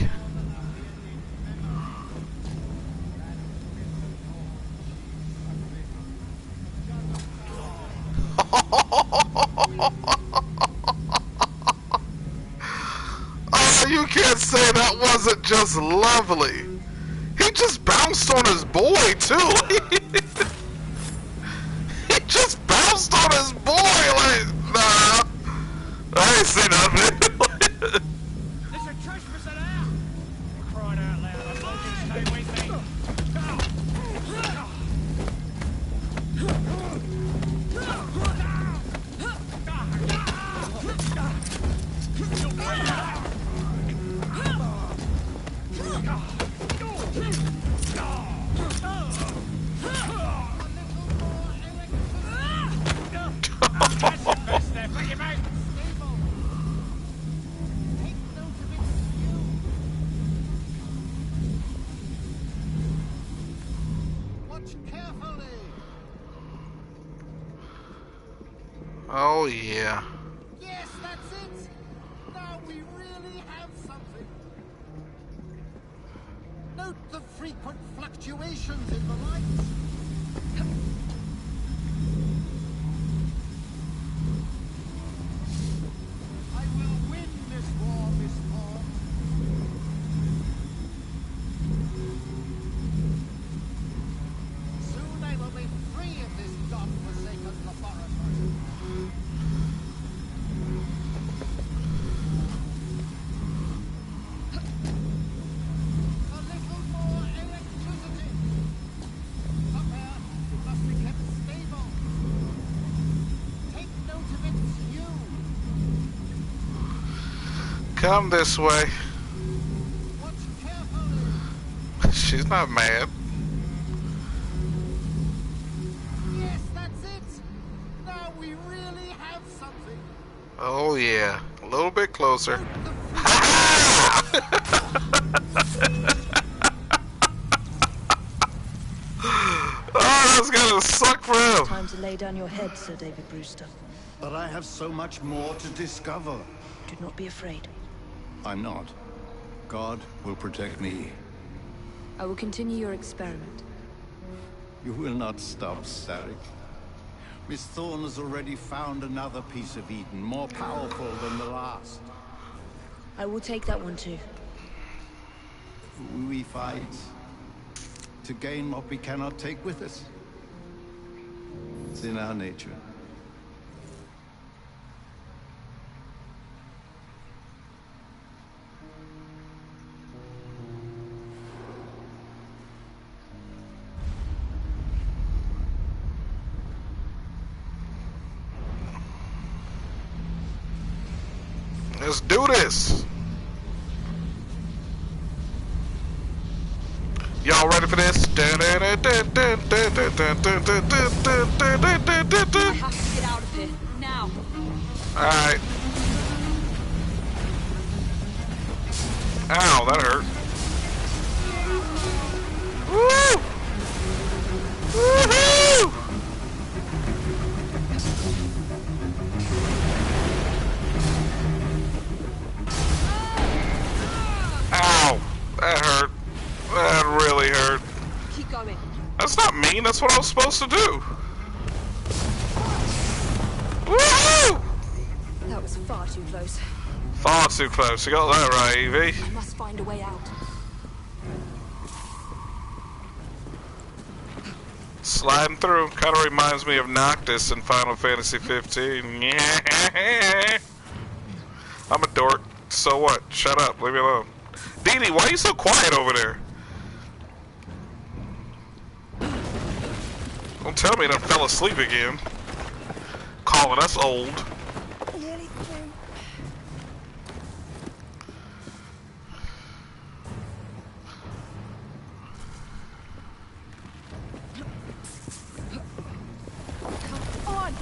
Oh, you can't say that wasn't just lovely. He just bounced on his boy, too. He just bounced on his boy, like, nah. I ain't say nothing. There's a trespasser there! Crying out loud, I told you to stay with me! Oh, yeah. Yes, that's it! Now we really have something. Note the frequent fluctuations in the light. I will win this war, Miss Thorne. Soon I will be free of this godforsaken laboratory. A little more electricity. Up there, it must be kept stable. Take note of its hue. Come this way. Watch carefully. She's not mad. Yes, that's it. Now we really have something. Oh, yeah. A little bit closer. Oh, that's gonna suck for him. Time to lay down your head, Sir David Brewster. But I have so much more to discover. Do not be afraid. I'm not. God will protect me. I will continue your experiment. You will not stop, Sarek. Miss Thorne has already found another piece of Eden, more powerful than the last. I will take that one too. We fight to gain what we cannot take with us. It's in our nature. Let's do this. Y'all ready for this? I have to get out of here now. Alright. Ow, that hurt. Woo! Woohoo! Ow! That hurt. That really hurt. Keep going. That's not mean, that's what I was supposed to do. Woohoo! That was far too close. Far too close. You got that right, Evie. I must find a way out. Sliding through. Kind of reminds me of Noctis in Final Fantasy 15. Yeah. I'm a dork. So what? Shut up. Leave me alone. Dee Dee, why are you so quiet over there? Don't tell me I fell asleep again. Calling us old. Nearly through. Come on.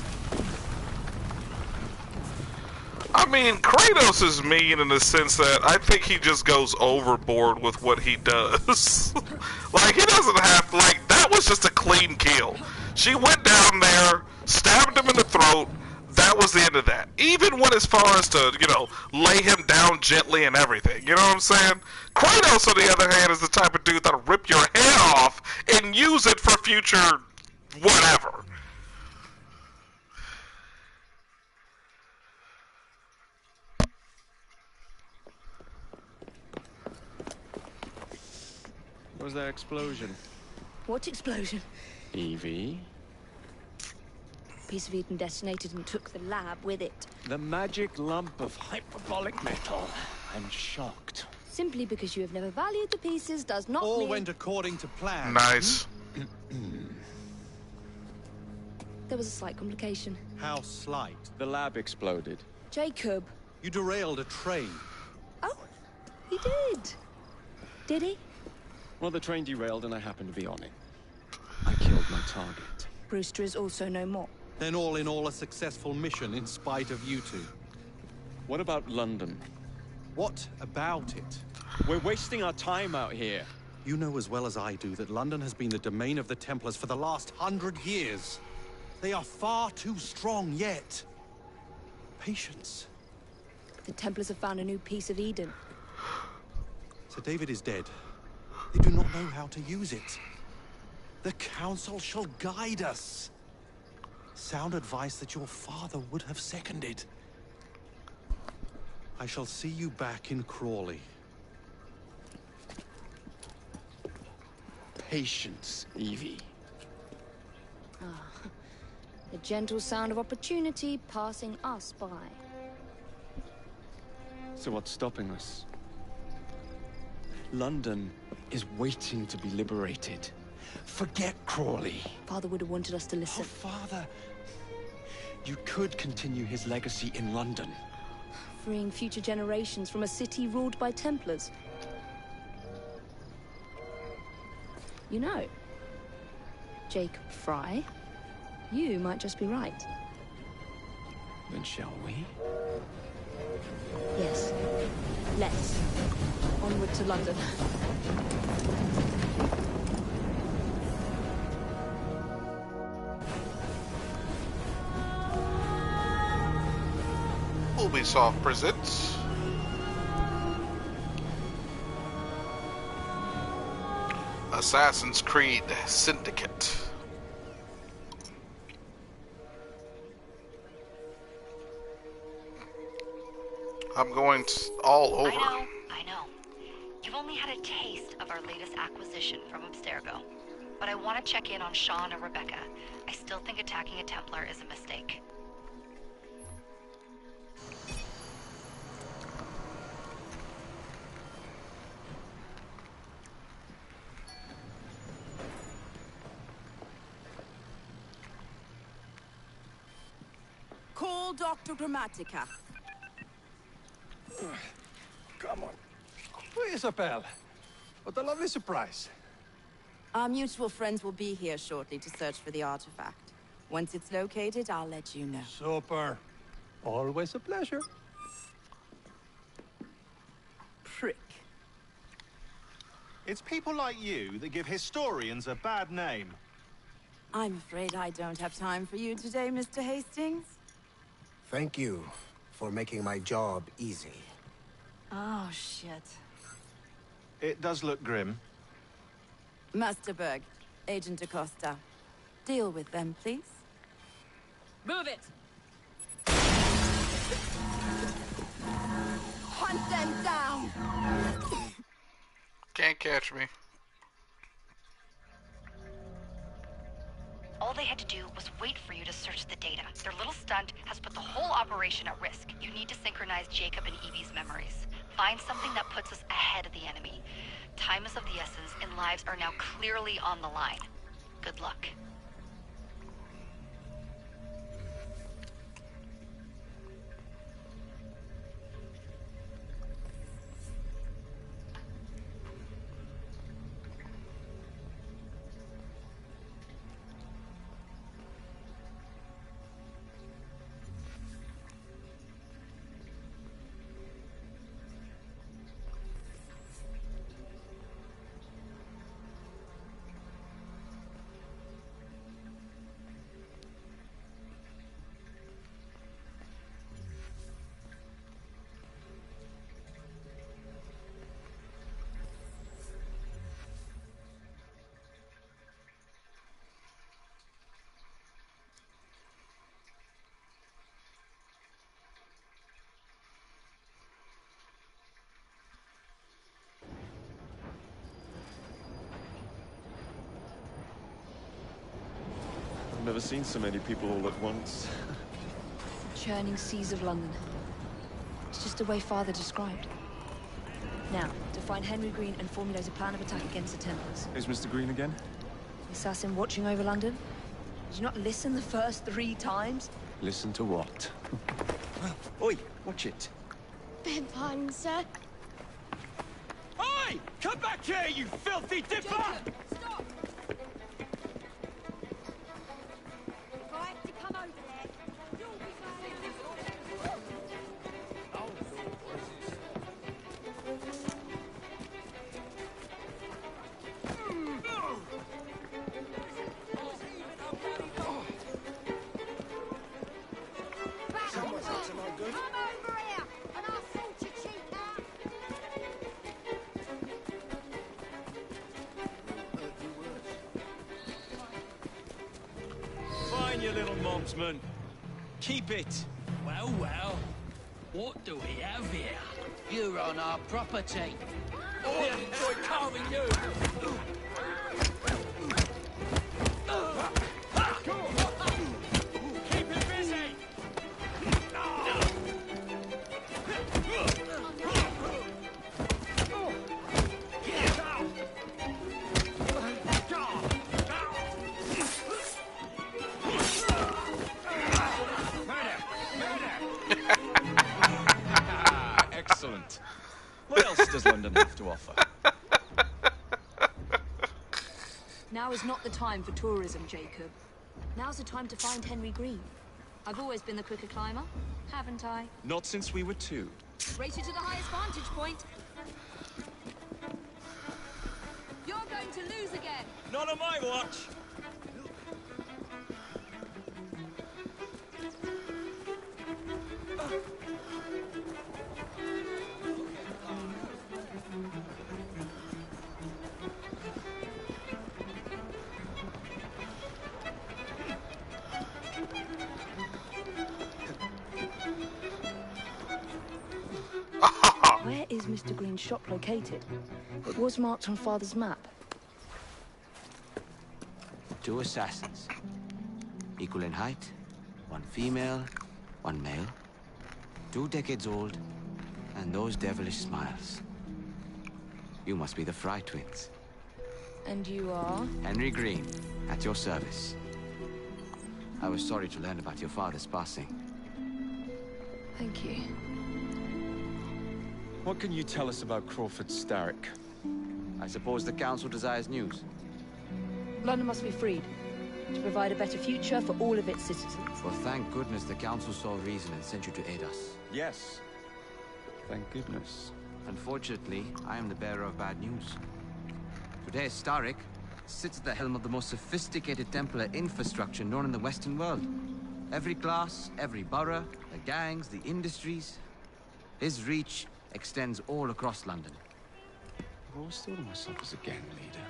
I mean, Kratos is mean in the sense that I think he just goes overboard with what he does. Like, he doesn't have, like, that was just a clean kill. She went down there, stabbed him in the throat, that was the end of that. Even went as far as to, you know, lay him down gently and everything. You know what I'm saying? Kratos, on the other hand, is the type of dude that'll rip your head off and use it for future whatever. What was that explosion? What explosion? Evie? Piece of Eden detonated and took the lab with it. The magic lump of hyperbolic metal. I'm shocked. Simply because you have never valued the pieces does not All mean... went according to plan. Nice. There was a slight complication. How slight? The lab exploded. Jacob. You derailed a train. Oh, he did. Did he? Well, the train derailed and I happened to be on it. I killed my target. Brewster is also no more. Then all in all, a successful mission in spite of you two. What about London? What about it? We're wasting our time out here. You know as well as I do that London has been the domain of the Templars for the last 100 years. They are far too strong yet. Patience. The Templars have found a new piece of Eden. Sir David is dead. They do not know how to use it. The Council shall guide us. Sound advice that your father would have seconded. I shall see you back in Crawley. Patience, Evie. Ah, the gentle sound of opportunity passing us by. So what's stopping us? London is waiting to be liberated. Forget Crawley. Father would have wanted us to listen. Oh, Father. You could continue his legacy in London. Freeing future generations from a city ruled by Templars. You know, Jacob Fry, you might just be right. Then shall we? Yes. Let's. Onward to London. Ubisoft presents Assassin's Creed Syndicate. I'm going all over. I know. You've only had a taste of our latest acquisition from Abstergo. But I want to check in on Sean and Rebecca. I still think attacking a Templar is a mistake. Call Dr. Grammatica. Come on. Isabel. What a lovely surprise. Our mutual friends will be here shortly to search for the artifact. Once it's located, I'll let you know. Super. Always a pleasure. Prick. It's people like you that give historians a bad name. I'm afraid I don't have time for you today, Mr. Hastings. Thank you for making my job easy. Oh, shit. It does look grim. Master Berg, Agent Acosta. Deal with them, please. Move it! Hunt them down! Can't catch me. All they had to do was wait for you to search the data. Their little stunt has put the whole operation at risk. You need to synchronize Jacob and Evie's memories. Find something that puts us ahead of the enemy. Time is of the essence, and lives are now clearly on the line. Good luck. I've never seen so many people all at once. Churning seas of London. It's just the way Father described. Now, to find Henry Green and formulate a plan of attack against the Templars. Who's Mr. Green again? The assassin watching over London? Did you not listen the first 3 times? Listen to what? Oi, watch it. Beg pardon, sir. Oi! Come back here, you filthy dipper! Jacob, stop! If I have to come over there, you'll be Someone's up to no good. little mobsman. Keep it. Well, well. What do we have here? You're on our property. Oh, I enjoy carving you. Keep it busy. Excellent. What else does London have to offer? Now is not the time for tourism, Jacob. Now's the time to find Henry Green. I've always been the quicker climber, haven't I? Not since we were 2. Race you to the highest vantage point. You're going to lose again. Not on my watch. Where is Mr. Green's shop located? It was marked on Father's map. 2 assassins. Equal in height. 1 female, 1 male. 2 decades old. And those devilish smiles. You must be the Fry twins. And you are? Henry Green, at your service. I was sorry to learn about your father's passing. Thank you. What can you tell us about Crawford Starrick? I suppose the Council desires news. London must be freed, to provide a better future for all of its citizens. Well, thank goodness the Council saw reason and sent you to aid us. Yes. Thank goodness. Unfortunately, I am the bearer of bad news. Today, Starrick sits at the helm of the most sophisticated Templar infrastructure known in the Western world. Every class, every borough, the gangs, the industries. His reach extends all across London. I've always thought of myself as a gang leader.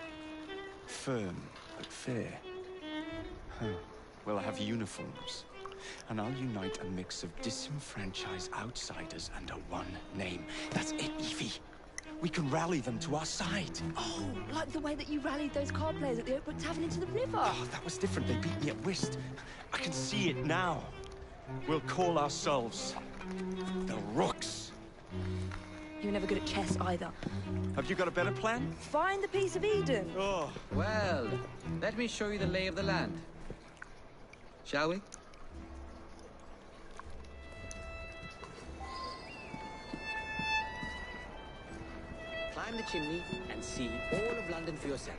Firm, but fair. Huh. Well, I have uniforms. And I'll unite a mix of disenfranchised outsiders under one name. That's it, Evie. We can rally them to our side. Oh, like the way that you rallied those card players at the Oakbrook Tavern into the river. Oh, that was different. They beat me at whist. I can see it now. We'll call ourselves the Rooks. You were never good at chess either. Have you got a better plan? Find the piece of Eden. Oh. Well, let me show you the lay of the land. Shall we? Climb the chimney and see all of London for yourself.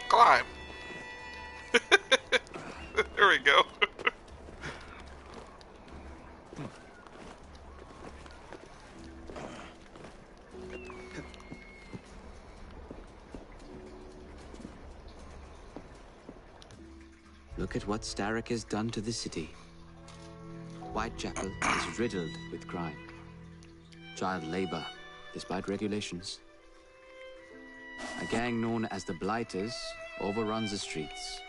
Climb. There we go. Look at what Starrick has done to the city. Whitechapel is riddled with crime. Child labor, despite regulations. A gang known as the Blighters overruns the streets.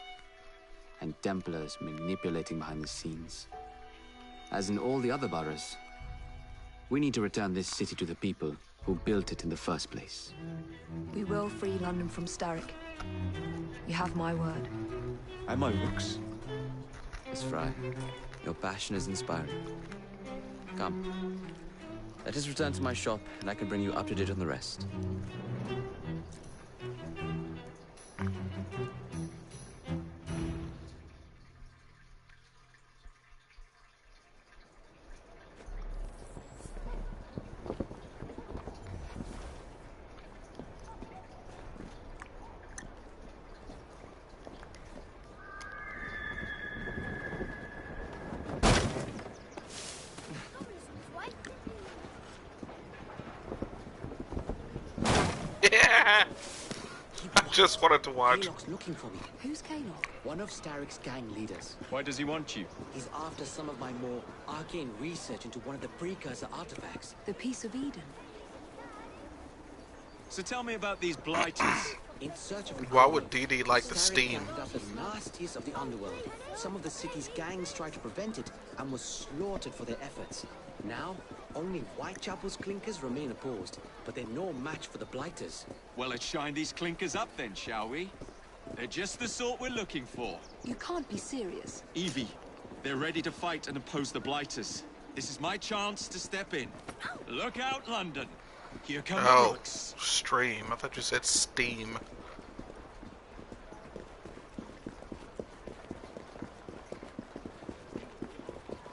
And Templars manipulating behind the scenes. As in all the other boroughs, we need to return this city to the people who built it in the first place. We will free London from Starrick. You have my word. And my Rooks. Miss Fry, your passion is inspiring. Come. Let us return to my shop, and I can bring you up to date on the rest. just wanted to watch. Kalok's looking for me. Who's Kalok? One of Starrick's gang leaders. Why does he want you? He's after some of my more arcane research into one of the precursor artifacts. The Piece of Eden. So tell me about these blighters. In search of Why would DD like the Starrick steam? gathered up the nastiest of the underworld. Some of the city's gangs tried to prevent it and were slaughtered for their efforts. Now, only Whitechapel's clinkers remain opposed, but they're no match for the blighters. Well, let's shine these clinkers up then, shall we? They're just the sort we're looking for. You can't be serious. Evie, they're ready to fight and oppose the blighters. This is my chance to step in. Look out, London. Here come the Oh, rooks. stream. I thought you said steam.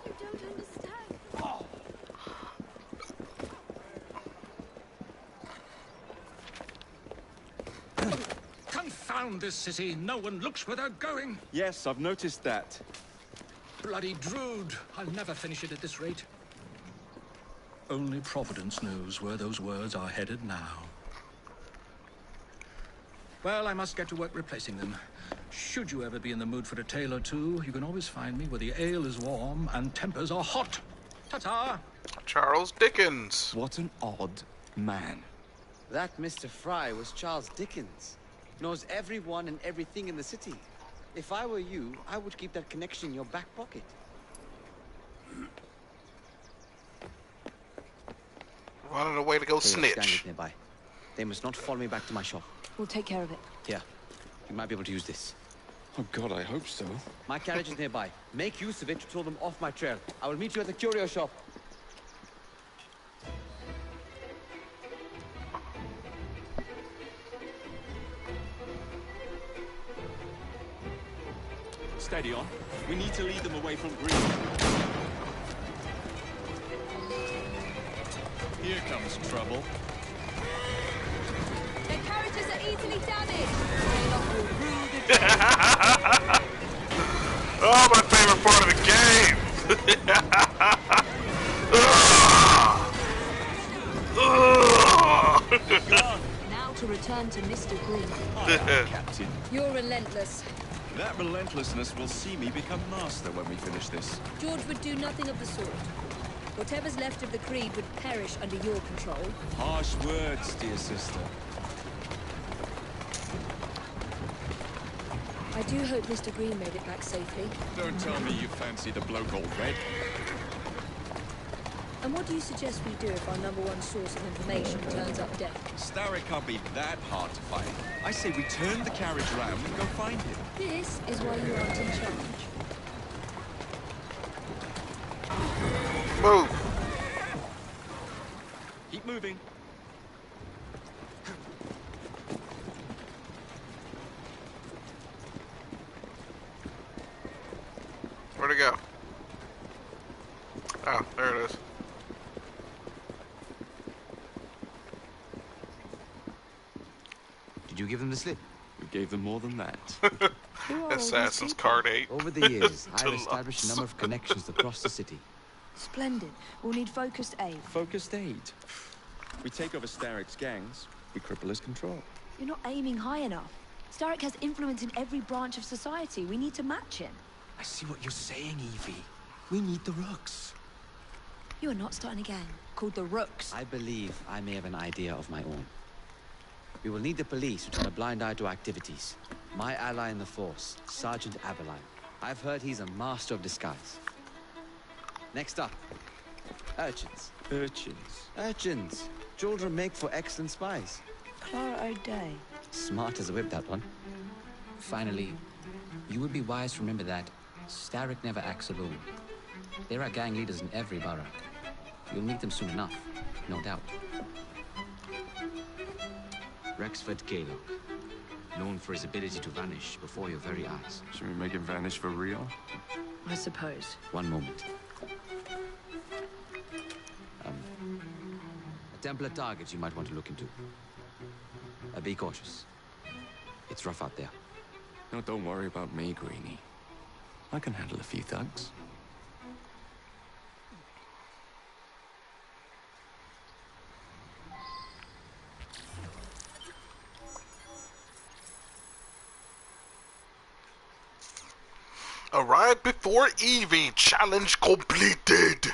You don't understand. Confound this city. No one looks where they're going. Yes, I've noticed that. Bloody Drood. I'll never finish it at this rate. Only Providence knows where those words are headed now. Well, I must get to work replacing them. Should you ever be in the mood for a tale or two, you can always find me where the ale is warm and tempers are hot. Ta-ta! Charles Dickens. What an odd man. That Mr. Fry was Charles Dickens. Knows everyone and everything in the city. If I were you, I would keep that connection in your back pocket. Running away to go snitch. Nearby. They must not follow me back to my shop. We'll take care of it. Here. You might be able to use this. Oh God, I hope so. My carriage is nearby. Make use of it to throw them off my trail. I will meet you at the curio shop. Steady on. We need to lead them away from Green. Here comes trouble. Their carriages are easily damaged. Oh, my favorite part of the game. Now to return to Mr. Green. Captain. You're relentless. That relentlessness will see me become master when we finish this. George would do nothing of the sort. Whatever's left of the Creed would perish under your control. Harsh words, dear sister. I do hope Mr. Green made it back safely. Don't tell me you fancy the bloke all red. And what do you suggest we do if our #1 source of information turns up dead? Starrick can't be that hard to find. I say we turn the carriage round and go find him. This is why you aren't in charge. Move. Keep moving. Where'd it go? Oh, there it is. Did you give them the slip? We gave them more than that. Assassin's Card 8. Over the years, I've Deluxe. established a number of connections across the city. Splendid. We'll need focused aid. Focused aid. We take over Starrick's gangs, we cripple his control. You're not aiming high enough. Starrick has influence in every branch of society. We need to match him. I see what you're saying, Evie. We need the Rooks. You are not starting a gang called the Rooks. I believe I may have an idea of my own. We will need the police to turn a blind eye to activities. My ally in the force, Sergeant Aberline. I've heard he's a master of disguise. Next up, urchins. Urchins? Urchins. Children make for excellent spies. Clara O'Day. Smart as a whip, that one. Finally, you would be wise to remember that Starrick never acts alone. There are gang leaders in every borough. You'll meet them soon enough, no doubt. Rexford Kalok, known for his ability to vanish before your very eyes. Should we make him vanish for real? I suppose. One moment. A Templar target you might want to look into. Be cautious. It's rough out there. No, don't worry about me, Greenie. I can handle a few thugs. Arrived before Evie. Challenge completed.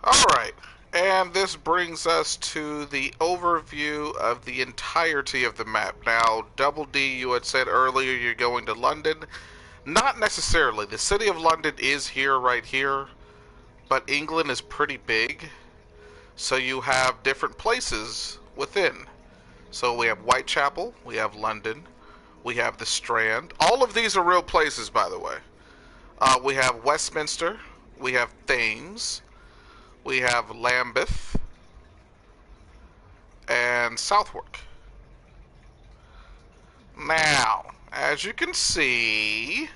Alright, and this brings us to the overview of the entirety of the map. Now, Double D, you had said earlier you're going to London. Not necessarily. The city of London is here, right here, but England is pretty big, so you have different places within. So we have Whitechapel, we have London, we have the Strand. All of these are real places, by the way. We have Westminster, we have Thames, we have Lambeth, and Southwark. Now, as you can see,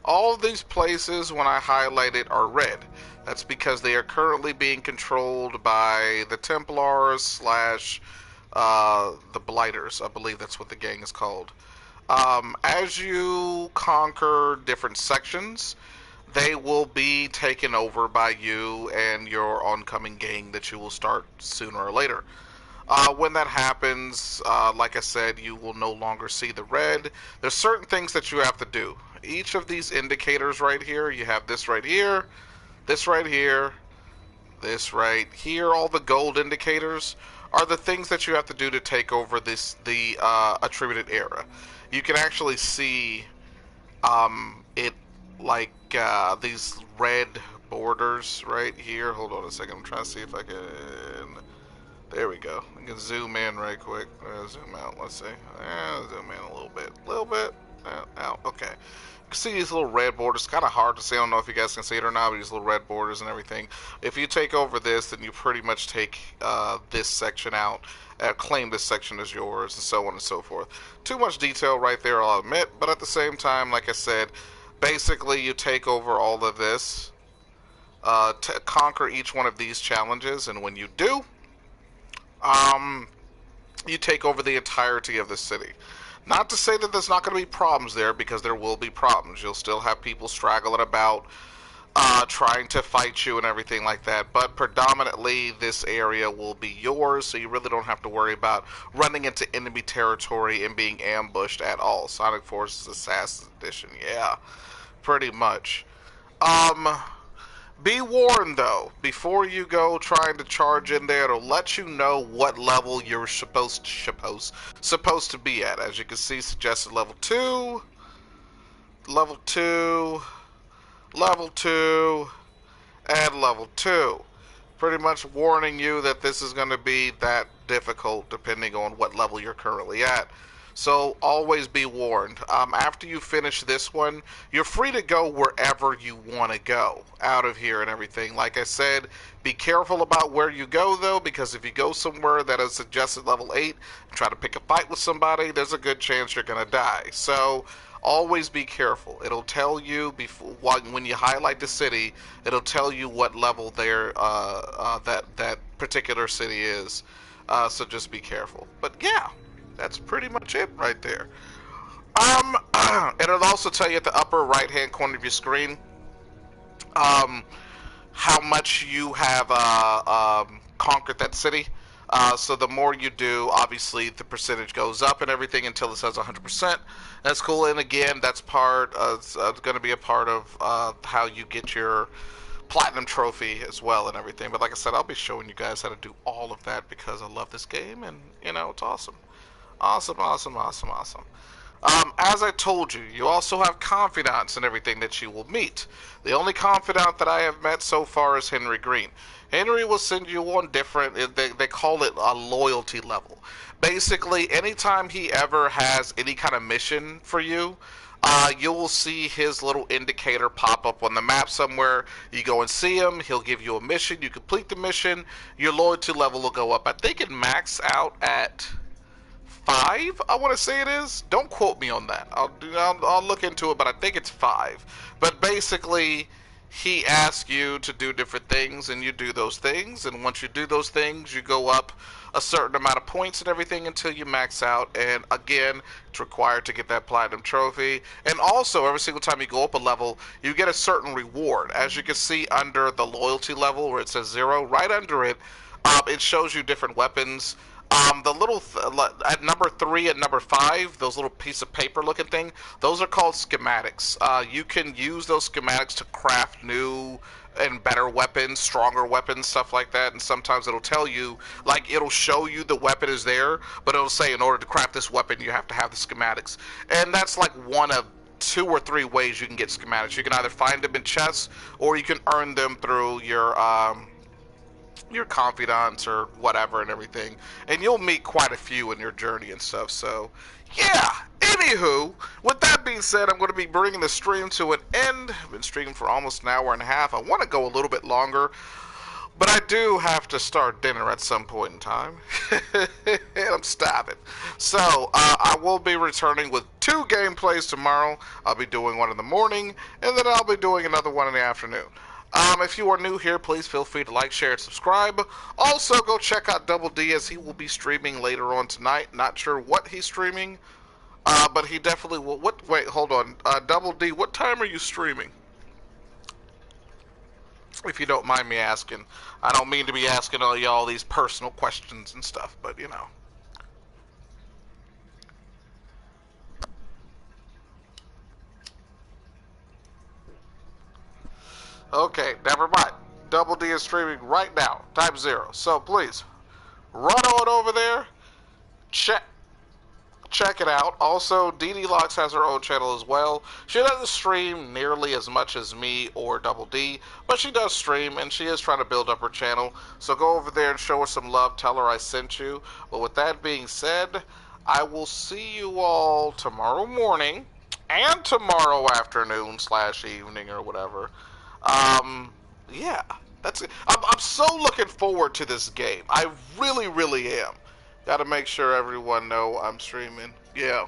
all of these places, when I highlight it, are red. That's because they are currently being controlled by the Templars slash the Blighters. I believe that's what the gang is called. As you conquer different sections, they will be taken over by you and your oncoming gang that you will start sooner or later. When that happens, like I said, you will no longer see the red. There's certain things that you have to do. Each of these indicators right here, you have this right here, this right here, this right here, all the gold indicators are the things that you have to do to take over the attributed era. You can actually see it like these red borders right here. Hold on a second, I'm trying to see if I can... There we go. I can zoom in right quick. Zoom out, let's see. Zoom in a little bit. A little bit. Out. Okay. You can see these little red borders. It's kind of hard to see. I don't know if you guys can see it or not, but these little red borders and everything. If you take over this, then you pretty much take this section out, claim this section as yours, and so on and so forth. Too much detail right there, I'll admit, but at the same time, like I said, basically you take over all of this, to conquer each one of these challenges, and when you do, you take over the entirety of the city. Not to say that there's not going to be problems there, because there will be problems. You'll still have people straggling about, trying to fight you and everything like that. But predominantly, this area will be yours, so you really don't have to worry about running into enemy territory and being ambushed at all. Sonic Forces Assassin's Edition, yeah, pretty much. Be warned though, before you go trying to charge in there, it'll let you know what level you're supposed to be at. As you can see, suggested level 2, level 2, level 2, and level 2. Pretty much warning you that this is going to be that difficult depending on what level you're currently at. So always be warned. After you finish this one, you're free to go wherever you want to go out of here and everything. Like I said, be careful about where you go though, because if you go somewhere that is suggested level 8 and try to pick a fight with somebody, there's a good chance you're going to die. So always be careful. It'll tell you before, when you highlight the city, it'll tell you what level there that particular city is. So just be careful. But yeah, that's pretty much it right there. It'll also tell you at the upper right hand corner of your screen how much you have conquered that city. So the more you do, obviously the percentage goes up and everything until it says 100%. That's cool. And again, that's part. It's going to be a part of how you get your platinum trophy as well and everything. But like I said, I'll be showing you guys how to do all of that because I love this game and you know it's awesome. Awesome, awesome, awesome, awesome. As I told you, you also have confidants and everything that you will meet. The only confidant that I have met so far is Henry Green. Henry will send you on different, they call it a loyalty level. Basically, anytime he ever has any kind of mission for you, you will see his little indicator pop up on the map somewhere. You go and see him, he'll give you a mission, you complete the mission, your loyalty level will go up. I think it maxed out at 5, I want to say it is. Don't quote me on that. I'll look into it, but I think it's 5. But basically, he asks you to do different things, and you do those things. And once you do those things, you go up a certain amount of points and everything until you max out. And again, it's required to get that platinum trophy. And also, every single time you go up a level, you get a certain reward. As you can see under the loyalty level where it says 0, right under it, It shows you different weapons. The little at number 3 and number 5, those little piece of paper looking thing, those are called schematics. You can use those schematics to craft new and better weapons, stronger weapons, stuff like that. And sometimes it'll tell you, like, it'll show you the weapon is there, but it'll say in order to craft this weapon, you have to have the schematics. And that's like one of 2 or 3 ways you can get schematics. You can either find them in chests, or you can earn them through your confidants or whatever and everything, and you'll meet quite a few in your journey and stuff. So yeah, anywho, with that being said, I'm going to be bringing the stream to an end. I've been streaming for almost an hour and a half. I want to go a little bit longer, but I do have to start dinner at some point in time. And I'm stopping. So I will be returning with 2 gameplays tomorrow. I'll be doing one in the morning, and then I'll be doing another one in the afternoon. If you are new here, please feel free to like, share, and subscribe. Also, go check out Double D, as he will be streaming later on tonight. Not sure what he's streaming, but he definitely will. Wait, hold on. Double D, what time are you streaming? If you don't mind me asking. I don't mean to be asking all y'all these personal questions and stuff, but you know. Okay, never mind. Double D is streaming right now, time 0. So please, run on over there, check it out. Also, DD Locks has her own channel as well. She doesn't stream nearly as much as me or Double D, but she does stream, and she is trying to build up her channel. So go over there and show her some love. Tell her I sent you. But with that being said, I will see you all tomorrow morning and tomorrow afternoon / evening or whatever. Yeah, that's it. I'm so looking forward to this game. I really, really am. Gotta make sure everyone know I'm streaming. Yeah.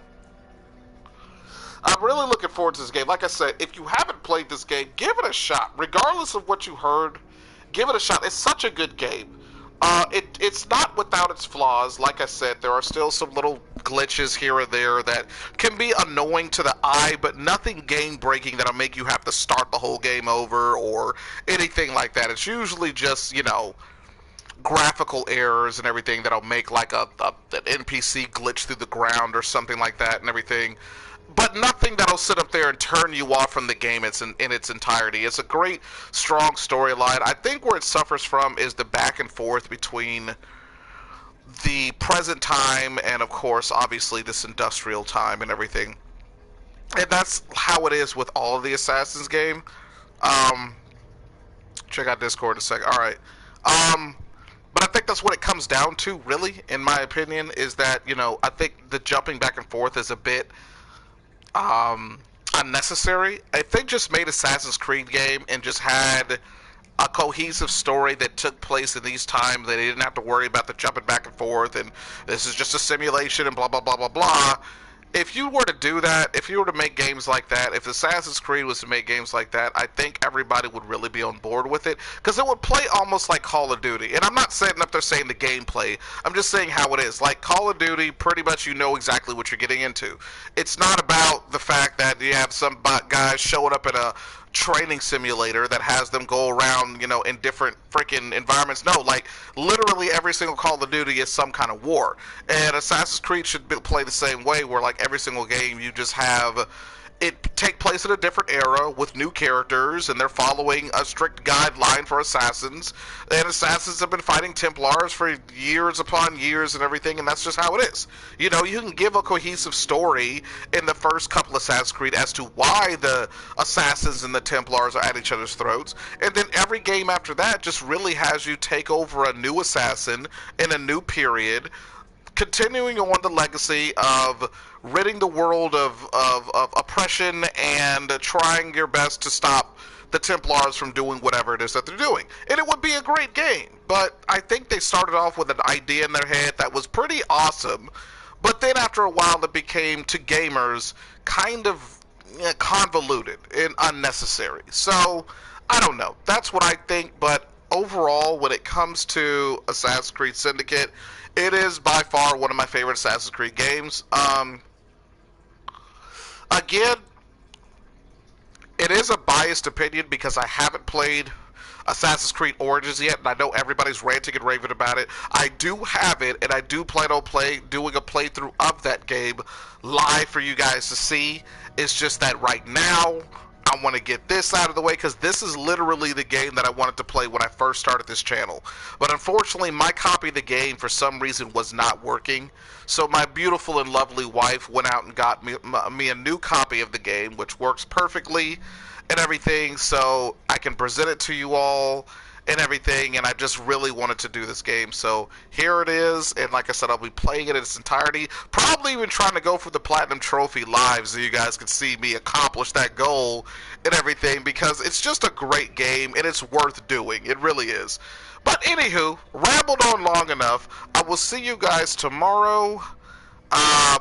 I'm really looking forward to this game. Like I said, if you haven't played this game, give it a shot. Regardless of what you heard, give it a shot. It's such a good game. It's not without its flaws. Like I said, there are still some little glitches here and there that can be annoying to the eye, but nothing game-breaking that'll make you have to start the whole game over or anything like that. It's usually just, you know, graphical errors and everything that'll make like an NPC glitch through the ground or something like that and everything. But nothing that'll sit up there and turn you off from the game in its entirety. It's a great, strong storyline. I think where it suffers from is the back and forth between the present time and, of course, obviously this industrial time and everything. And that's how it is with all of the Assassin's game. Check out Discord in a second. Alright. But I think that's what it comes down to, really, in my opinion, is that, you know, I think the jumping back and forth is a bit unnecessary. If they just made Assassin's Creed game and just had a cohesive story that took place in these times, that they didn't have to worry about the jumping back and forth and this is just a simulation and blah blah blah blah blah. If you were to do that, if you were to make games like that, if Assassin's Creed was to make games like that, I think everybody would really be on board with it, because it would play almost like Call of Duty. And I'm not sitting up there saying the gameplay, I'm just saying how it is. Like Call of Duty, pretty much you know exactly what you're getting into. It's not about the fact that you have some guys showing up in a training simulator that has them go around, you know, in different freaking environments. No, like, literally every single Call of Duty is some kind of war. And Assassin's Creed should play the same way, where, like, every single game you just have it take place in a different era with new characters, and they're following a strict guideline for assassins. And assassins have been fighting Templars for years upon years and everything, and that's just how it is. You know, you can give a cohesive story in the first couple of Assassin's Creed as to why the assassins and the Templars are at each other's throats, and then every game after that just really has you take over a new assassin in a new period, continuing on the legacy of ridding the world of oppression and trying your best to stop the Templars from doing whatever it is that they're doing. And it would be a great game, but I think they started off with an idea in their head that was pretty awesome, but then after a while it became, to gamers, kind of convoluted and unnecessary. So, I don't know. That's what I think, but overall, when it comes to Assassin's Creed Syndicate, it is by far one of my favorite Assassin's Creed games. Again, it is a biased opinion because I haven't played Assassin's Creed Origins yet, and I know everybody's ranting and raving about it. I do have it, and I do plan on doing a playthrough of that game live for you guys to see. It's just that right now, I want to get this out of the way because this is literally the game that I wanted to play when I first started this channel. But unfortunately, my copy of the game for some reason was not working. So my beautiful and lovely wife went out and got me a new copy of the game, which works perfectly and everything, so I can present it to you all and everything, and I just really wanted to do this game. So here it is, and like I said, I'll be playing it in its entirety, probably even trying to go for the Platinum Trophy live so you guys can see me accomplish that goal and everything, because it's just a great game, and it's worth doing. It really is. But anywho, rambled on long enough. I will see you guys tomorrow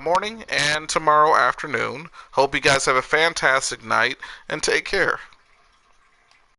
morning and tomorrow afternoon. Hope you guys have a fantastic night, and take care.